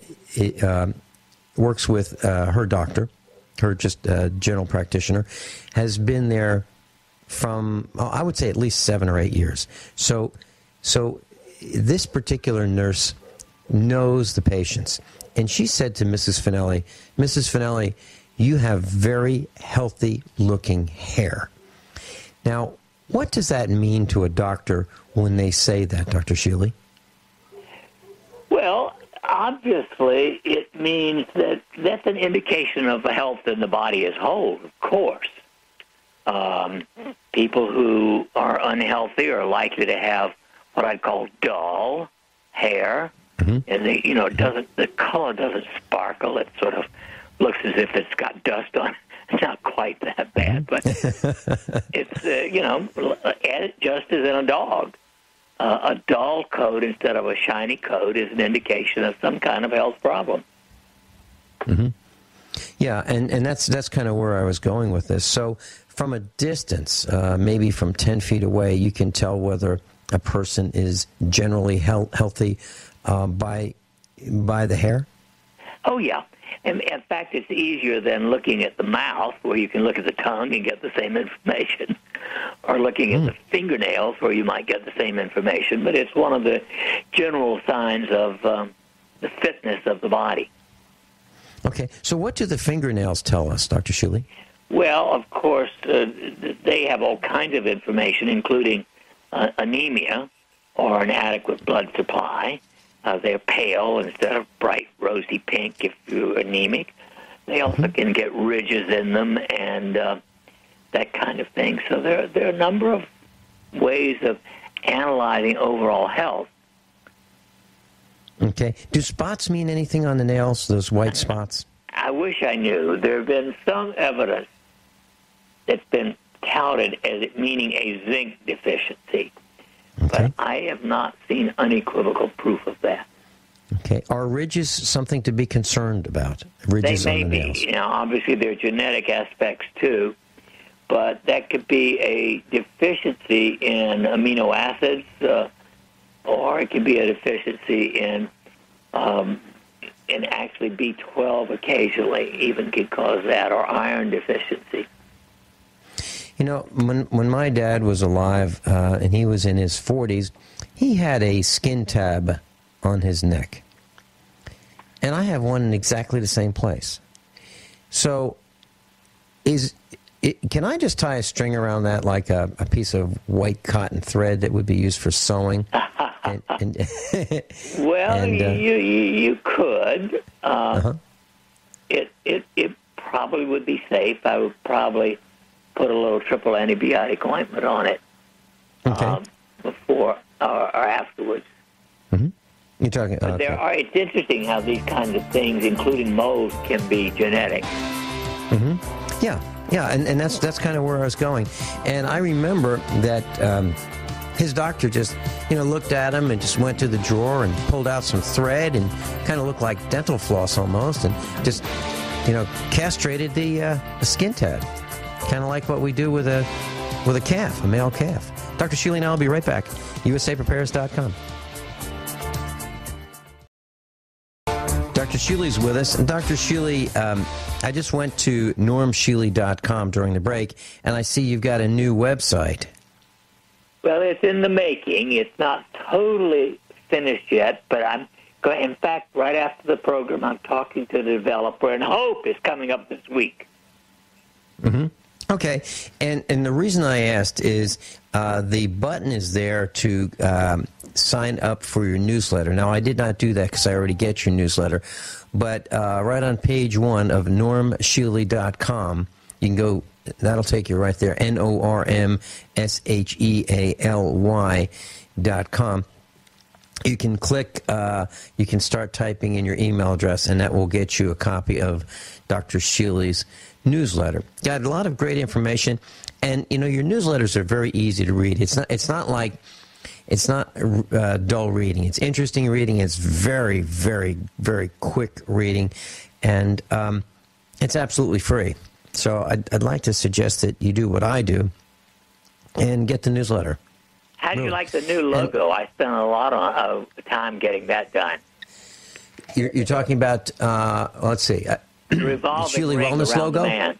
works with her doctor, her just general practitioner, has been there from, I would say, at least 7 or 8 years. So this particular nurse knows the patients, and she said to Mrs. Finelli, you have very healthy-looking hair. Now, what does that mean to a doctor when they say that, Dr. Shealy? Well, obviously, it means that that's an indication of health in the body as a whole, of course. People who are unhealthy are likely to have what I'd call dull hair, and the color doesn't sparkle. It sort of looks as if it's got dust on it. It's not quite that bad, but it's just as in a dog. A dull coat instead of a shiny coat is an indication of some kind of health problem. Mm-hmm. Yeah, and that's kind of where I was going with this. So from a distance, maybe from 10 feet away, you can tell whether a person is generally healthy by the hair? Oh, yeah. In fact, it's easier than looking at the mouth, where you can look at the tongue and get the same information, or looking at the fingernails, where you might get the same information. But it's one of the general signs of the fitness of the body. Okay. So what do the fingernails tell us, Dr. Shealy? Well, of course, they have all kinds of information, including anemia or an adequate blood supply. They're pale instead of bright rosy pink if you're anemic. They also can get ridges in them and that kind of thing. So there are a number of ways of analyzing overall health. Okay. Do spots mean anything on the nails, those white spots? I wish I knew. There have been some evidence that's been touted as it meaning a zinc deficiency. Okay. But I have not seen unequivocal proof of that. Okay. Are ridges something to be concerned about? Ridges they may on the nails? be. Obviously there are genetic aspects too, but that could be a deficiency in amino acids, or it could be a deficiency in actually B12 occasionally, even could cause that, or iron deficiency. When my dad was alive, and he was in his 40s, he had a skin tab on his neck. And I have one in exactly the same place. So, can I just tie a string around that like a piece of white cotton thread that would be used for sewing? Well, you could. It probably would be safe. I would probably put a little triple antibiotic ointment on it before or afterwards. Mm-hmm. You're talking. But it's interesting how these kinds of things, including moles, can be genetic. Mm-hmm. Yeah, and that's kind of where I was going. And I remember that his doctor just looked at him and just went to the drawer and pulled out some thread and kind of looked like dental floss almost, and just castrated the skin tab. Kind of like what we do with a calf, a male calf. Dr. Shealy and I will be right back. USAPrepares.com. Dr. Shealy's with us. And Dr. Shealy, I just went to normshealy.com during the break, and I see you've got a new website. Well, it's in the making. It's not totally finished yet, but I'm In fact, right after the program, I'm talking to the developer, and Hope is coming up this week. Mm-hmm. Okay, and the reason I asked is the button is there to sign up for your newsletter. Now, I did not do that because I already get your newsletter, but right on page 1 of normshealy.com, you can go, that'll take you right there, normshealy.com. You can click, you can start typing in your email address, and that will get you a copy of Dr. Shealy's newsletter. Got a lot of great information, and your newsletters are very easy to read. It's not dull reading. It's interesting reading. It's very, very, very quick reading, and it's absolutely free. So I'd like to suggest that you do what I do and get the newsletter. How do you like the new logo? I spent a lot of time getting that done. You're talking about, let's see, revolving Shealy ring Wellness around logo? the man.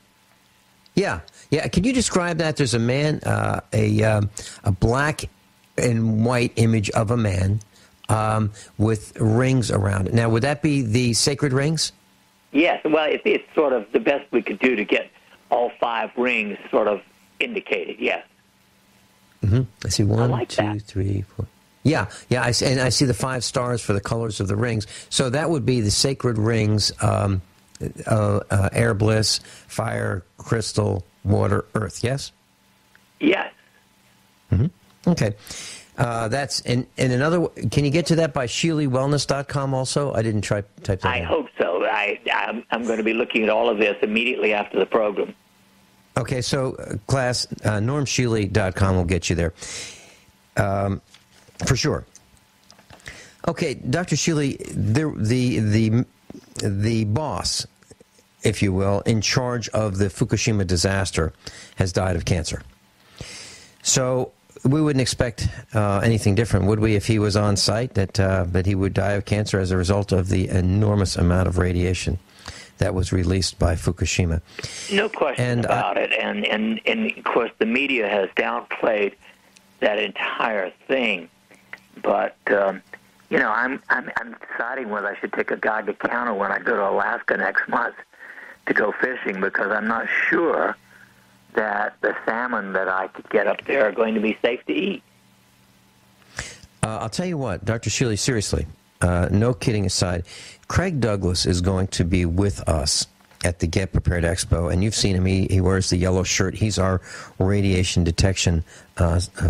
Yeah. Can you describe that? There's a man, a black and white image of a man with rings around it. Now, would that be the sacred rings? Yes. Well, it's sort of the best we could do to get all 5 rings sort of indicated, yes. Mm-hmm. I see 1, like 2, that. 3, 4. Yeah. I see the 5 stars for the colors of the rings. So that would be the sacred rings: air, bliss, fire, crystal, water, earth. Yes. Yes. Mm-hmm. Okay. That's and another. Can you get to that by ShealyWellness.com also? I didn't type that. I hope so. I'm going to be looking at all of this immediately after the program. Okay, so class, normshealy.com will get you there, for sure. Okay, Dr. Shealy, the boss, if you will, in charge of the Fukushima disaster has died of cancer. So we wouldn't expect anything different, would we, if he was on site, that he would die of cancer as a result of the enormous amount of radiation that was released by Fukushima. No question about it. And of course, the media has downplayed that entire thing. But, I'm deciding whether I should take a Geiger counter when I go to Alaska next month to go fishing, because I'm not sure that the salmon that I could get up there are going to be safe to eat. I'll tell you what, Dr. Shealy, seriously, no kidding aside, Craig Douglas is going to be with us at the Get Prepared Expo, and you've seen him. He wears the yellow shirt. He's our radiation detection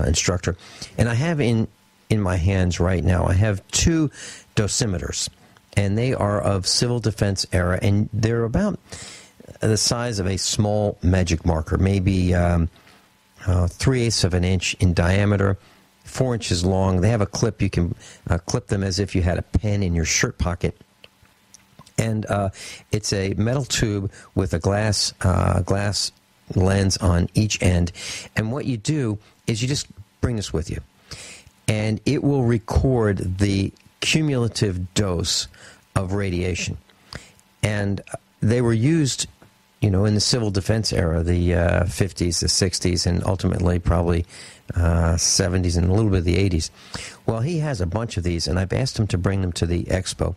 instructor. And I have in my hands right now, I have 2 dosimeters, and they are of civil defense era, and they're about the size of a small magic marker, maybe 3/8 of an inch in diameter, 4 inches long. They have a clip. You can clip them as if you had a pen in your shirt pocket. And it's a metal tube with a glass lens on each end. And what you do is you just bring this with you. And it will record the cumulative dose of radiation. And they were used, in the civil defense era, the 50s, the 60s, and ultimately probably 70s and a little bit of the 80s. Well, he has a bunch of these, and I've asked him to bring them to the expo.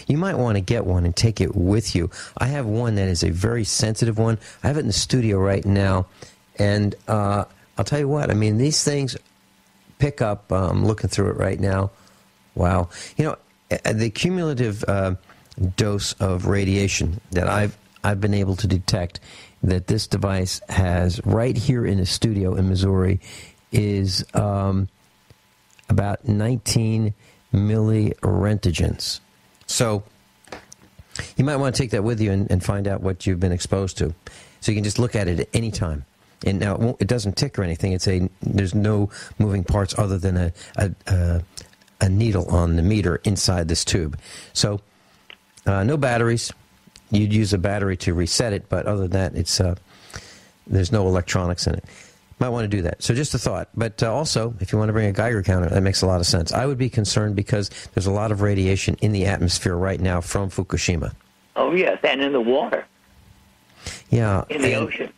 You might want to get one and take it with you. I have one that is a very sensitive one. I have it in the studio right now, and I'll tell you what, these things pick up, I'm looking through it right now. Wow. The cumulative dose of radiation that I've been able to detect that this device has right here in the studio in Missouri is about 19 millirentgens. So you might want to take that with you and find out what you've been exposed to. So you can just look at it at any time. And now it doesn't tick or anything. There's no moving parts other than a needle on the meter inside this tube. So no batteries. You'd use a battery to reset it, but other than that, there's no electronics in it. Might want to do that. So just a thought. But also, if you want to bring a Geiger counter, that makes a lot of sense. I would be concerned because there's a lot of radiation in the atmosphere right now from Fukushima. Oh, yes, and in the water. Yeah. In the ocean.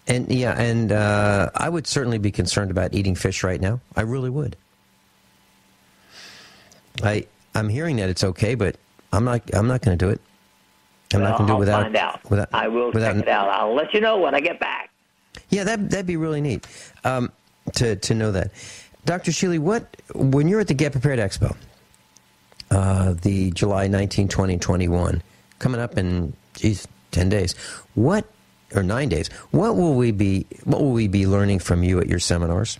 And I would certainly be concerned about eating fish right now. I really would. I'm hearing that it's okay, but I'm not going to do it. I'm not going to do it without. I'll find out. Without, I will without, check it out. I'll let you know when I get back. Yeah, that'd be really neat to know that. Dr. Shealy, when you're at the Get Prepared Expo, the July 19, 20, 21, coming up in 10 days, or 9 days, what will we be learning from you at your seminars?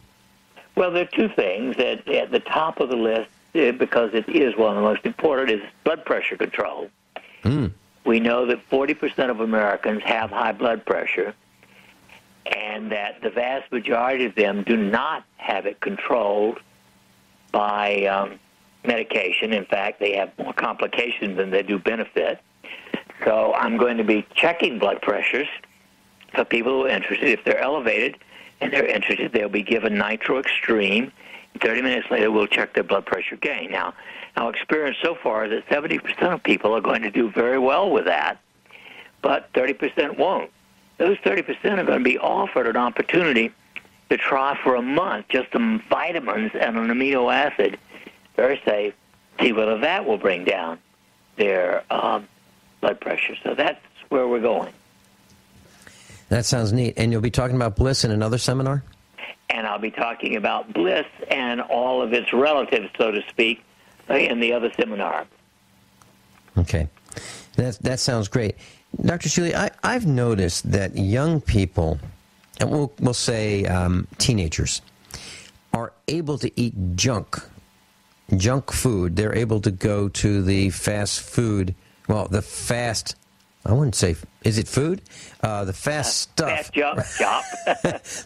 Well, there are two things. At the top of the list, because it is one of the most important, is blood pressure control. We know that 40% of Americans have high blood pressure, and that the vast majority of them do not have it controlled by medication. In fact, they have more complications than they do benefit. So I'm going to be checking blood pressures for people who are interested. If they're elevated and they're interested, they'll be given Nitro Extreme. 30 minutes later, we'll check their blood pressure gain. Now, our experience so far is that 70% of people are going to do very well with that, but 30% won't. Those 30% are going to be offered an opportunity to try for a month just some vitamins and an amino acid, very safe, see whether that will bring down their blood pressure. So that's where we're going. That sounds neat. And you'll be talking about Bliss in another seminar? And I'll be talking about Bliss and all of its relatives, so to speak, in the other seminar. Okay. That sounds great. Dr. Shealy, I've noticed that young people, and we'll say teenagers, are able to eat junk food. They're able to go to the fast food, I wouldn't say, is it food? The fast stuff. Fast junk shop.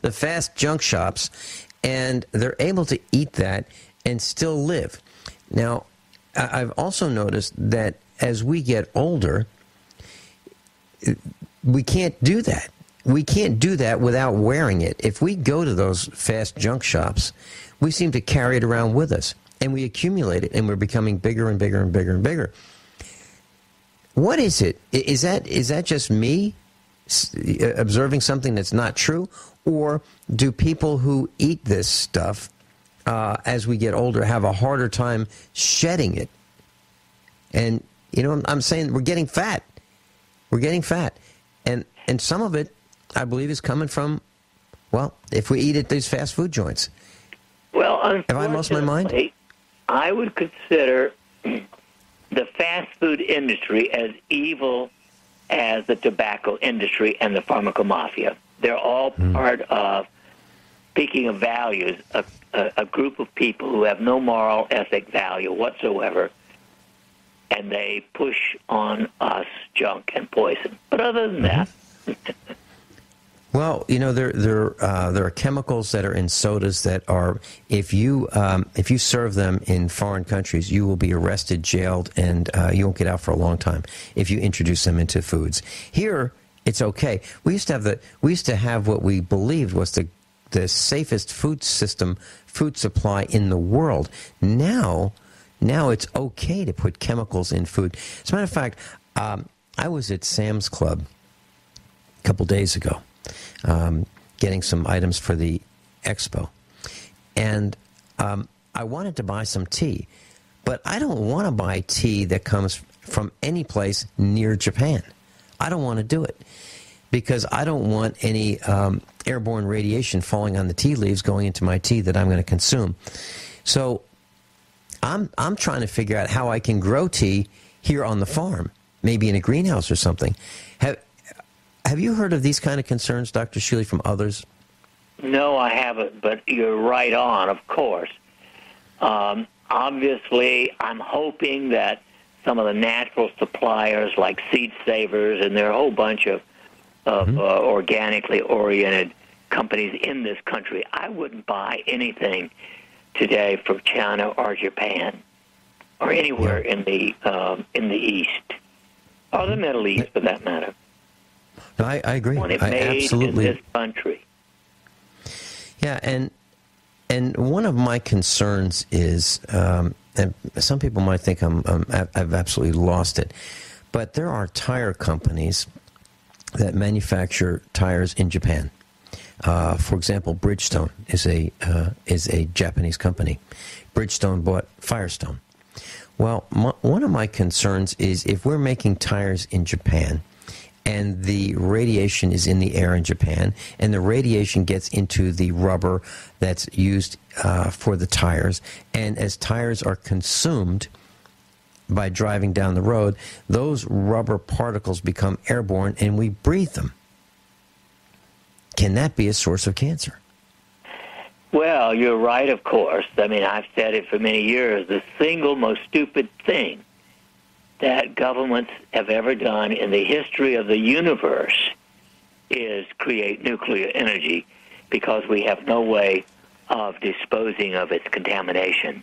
The fast junk shops, and they're able to eat that and still live. Now, I've also noticed that as we get older, we can't do that. We can't do that without wearing it. If we go to those fast junk shops, we seem to carry it around with us, and we accumulate it, and we're becoming bigger and bigger and bigger and bigger. What is it? Is that just me observing something that's not true, or do people who eat this stuff as we get older have a harder time shedding it? And I'm saying we're getting fat. We're getting fat, and some of it, I believe, is coming from, if we eat at these fast food joints. Well, have I lost my mind? I would consider the fast food industry as evil as the tobacco industry and the pharmaco mafia. They're all part of, speaking of values, a group of people who have no moral ethic value whatsoever, and they push on us junk and poison. But other than that... Well, there are chemicals that are in sodas that are, if you serve them in foreign countries, you will be arrested, jailed, and you won't get out for a long time if you introduce them into foods. Here, it's okay. We used to have what we believed was the safest food supply in the world. Now it's okay to put chemicals in food. As a matter of fact, I was at Sam's Club a couple days ago, getting some items for the expo. And I wanted to buy some tea, but I don't want to buy tea that comes from any place near Japan. I don't want to do it because I don't want any airborne radiation falling on the tea leaves going into my tea that I'm going to consume. So I'm trying to figure out how I can grow tea here on the farm, maybe in a greenhouse or something. Have you heard of these kind of concerns, Dr. Shealy, from others? No, I haven't, but you're right on, of course. Obviously, I'm hoping that some of the natural suppliers like Seed Savers, and there are a whole bunch of organically oriented companies in this country. I wouldn't buy anything today from China or Japan or anywhere in the East or the Middle East, for that matter. No, I agree. Want it I made absolutely in this country. Yeah, and one of my concerns is, and some people might think I've absolutely lost it, but there are tire companies that manufacture tires in Japan. For example, Bridgestone is a Japanese company. Bridgestone bought Firestone. Well, one of my concerns is if we're making tires in Japan and the radiation is in the air in Japan and the radiation gets into the rubber that's used for the tires, and as tires are consumed by driving down the road, those rubber particles become airborne and we breathe them. Can that be a source of cancer? Well, you're right, of course. I mean, I've said it for many years. The single most stupid thing that governments have ever done in the history of the universe is create nuclear energy, because we have no way of disposing of its contamination.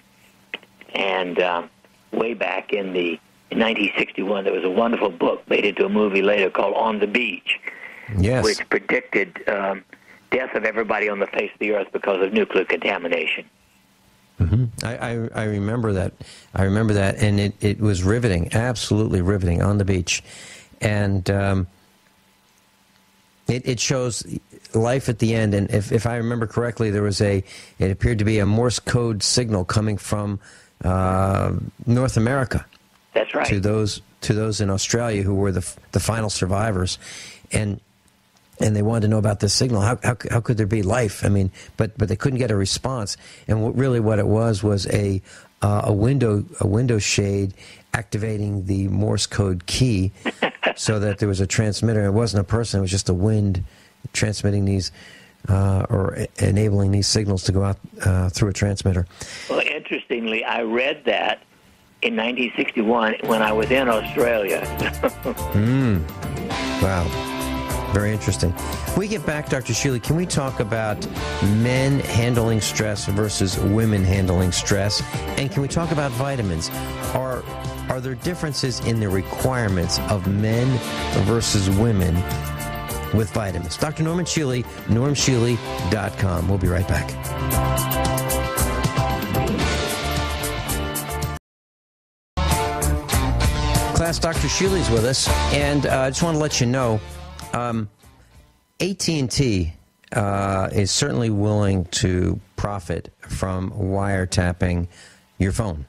And way back in 1961, there was a wonderful book made into a movie later called On the Beach, yes, which predicted death of everybody on the face of the earth because of nuclear contamination. Mm-hmm. I remember that. I remember that, and it was riveting, absolutely riveting, On the Beach. And it shows life at the end. And if I remember correctly, there was it appeared to be a Morse code signal coming from North America. That's right. To those in Australia who were the final survivors, and they wanted to know about this signal. How could there be life? I mean, but they couldn't get a response. And what it was a window shade activating the Morse code key, so that there was a transmitter. It wasn't a person; it was just a wind transmitting these or enabling these signals to go out through a transmitter. Well, interestingly, I read that in 1961 when I was in Australia. Wow. Very interesting. When we get back, Dr. Shealy, can we talk about men handling stress versus women handling stress? And can we talk about vitamins? Are there differences in the requirements of men versus women with vitamins? Dr. Norman Shealy, normshealy.com. We'll be right back. Class, Dr. Shealy's with us, and I just want to let you know, AT&T is certainly willing to profit from wiretapping your phone.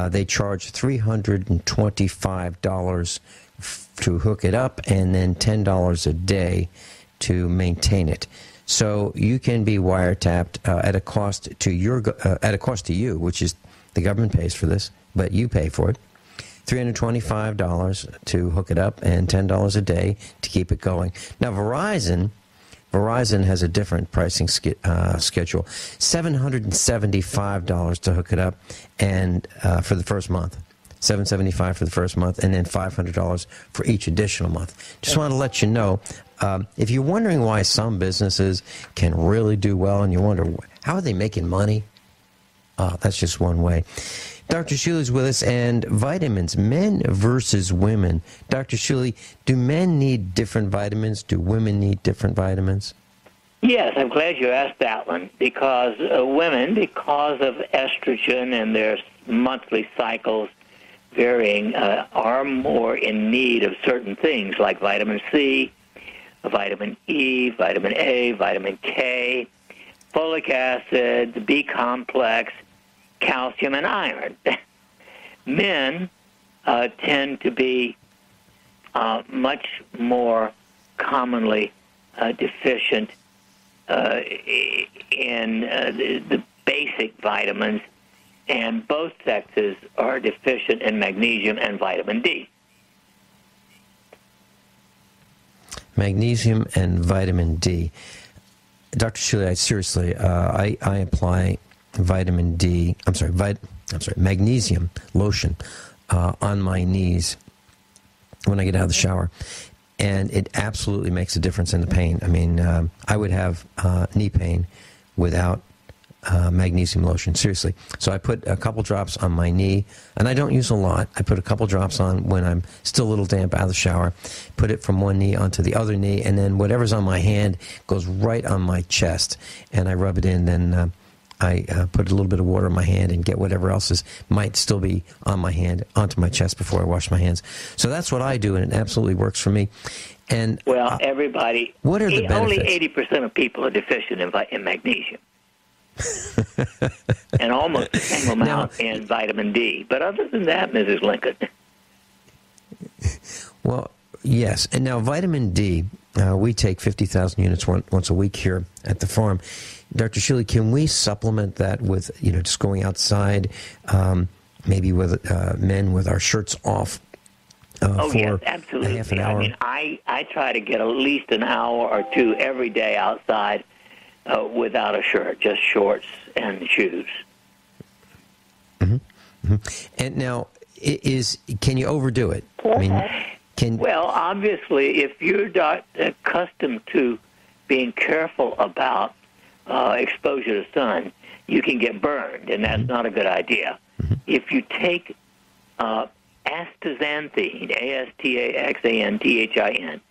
They charge $325 to hook it up, and then $10 a day to maintain it. So you can be wiretapped at a cost to you, which is the government pays for this, but you pay for it. $325 to hook it up and $10 a day to keep it going. Now, Verizon has a different pricing schedule. $775 to hook it up and for the first month. $775 for the first month, and then $500 for each additional month. Just want to let you know, if you're wondering why some businesses can really do well and you wonder, how are they making money? That's just one way. Dr. Shealy's with us, and vitamins, men versus women. Dr. Shealy, do men need different vitamins? Do women need different vitamins? Yes, I'm glad you asked that one, because women, because of estrogen and their monthly cycles varying, are more in need of certain things like vitamin C, vitamin E, vitamin A, vitamin K, folic acid, the B complex, calcium, and iron. Men tend to be much more commonly deficient in the basic vitamins, and both sexes are deficient in magnesium and vitamin D. Magnesium and vitamin D. Dr. Shealy, seriously, I apply magnesium lotion on my knees when I get out of the shower, and it absolutely makes a difference in the pain. I mean, I would have knee pain without magnesium lotion, seriously. So I put a couple drops on my knee, and I don't use a lot. I put a couple drops on when I'm still a little damp out of the shower, put it from one knee onto the other knee, and then whatever's on my hand goes right on my chest, and I rub it in. Then I put a little bit of water in my hand and get whatever else might still be on my hand onto my chest before I wash my hands. So that's what I do, and it absolutely works for me. And well, everybody, what are the benefits? Only 80% of people are deficient in magnesium. and almost the same amount in vitamin D. But other than that, Mrs. Lincoln. Well, yes. And now vitamin D, we take 50,000 units once a week here at the farm. Dr. Shealy, can we supplement that with, just going outside, maybe with men with our shirts off for yes, absolutely. a half an hour? I mean, I try to get at least an hour or two every day outside without a shirt, just shorts and shoes. Mm-hmm. Mm-hmm. And now, can you overdo it? I mean, Well, obviously, if you're not accustomed to being careful about exposure to sun, you can get burned, and that's not a good idea. Mm-hmm. If you take astaxanthin, ASTAXANTHIN,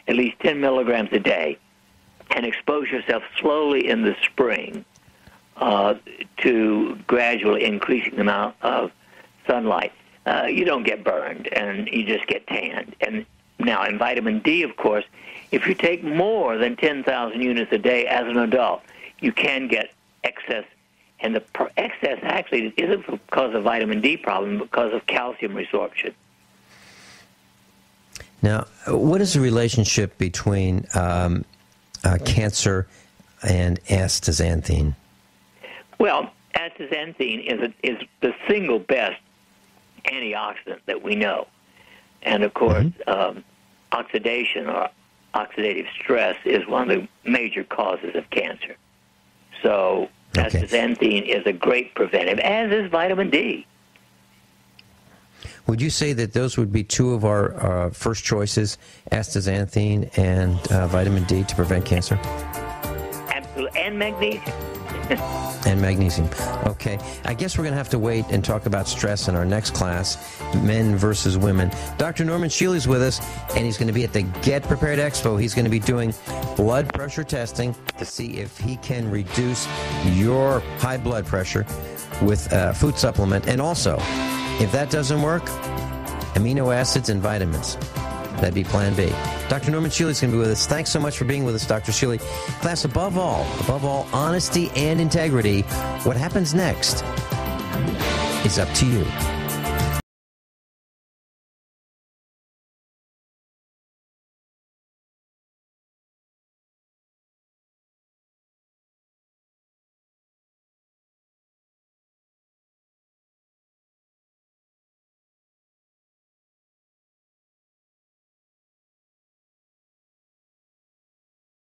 at least 10 milligrams a day, and expose yourself slowly in the spring to gradually increasing the amount of sunlight, you don't get burned, and you just get tanned. And now, in vitamin D, of course, if you take more than 10,000 units a day as an adult, you can get excess. And the excess actually isn't because of vitamin D problem, but because of calcium resorption. Now, what is the relationship between cancer and astaxanthin? Well, astaxanthin is the single best antioxidant that we know. And, of course, oxidation or oxidative stress is one of the major causes of cancer. So astaxanthin is a great preventive, as is vitamin D. Would you say that those would be two of our first choices, astaxanthin and vitamin D, to prevent cancer? Absolutely. And magnesium. And magnesium. Okay. I guess we're going to have to wait and talk about stress in our next class, men versus women. Dr. Norman Shealy's with us, and he's going to be at the Get Prepared Expo. He's going to be doing blood pressure testing to see if he can reduce your high blood pressure with a food supplement. And also, if that doesn't work, amino acids and vitamins. That'd be plan B. Dr. Norman Shealy's going to be with us. Thanks so much for being with us, Dr. Shealy. Class, above all, honesty and integrity. What happens next is up to you.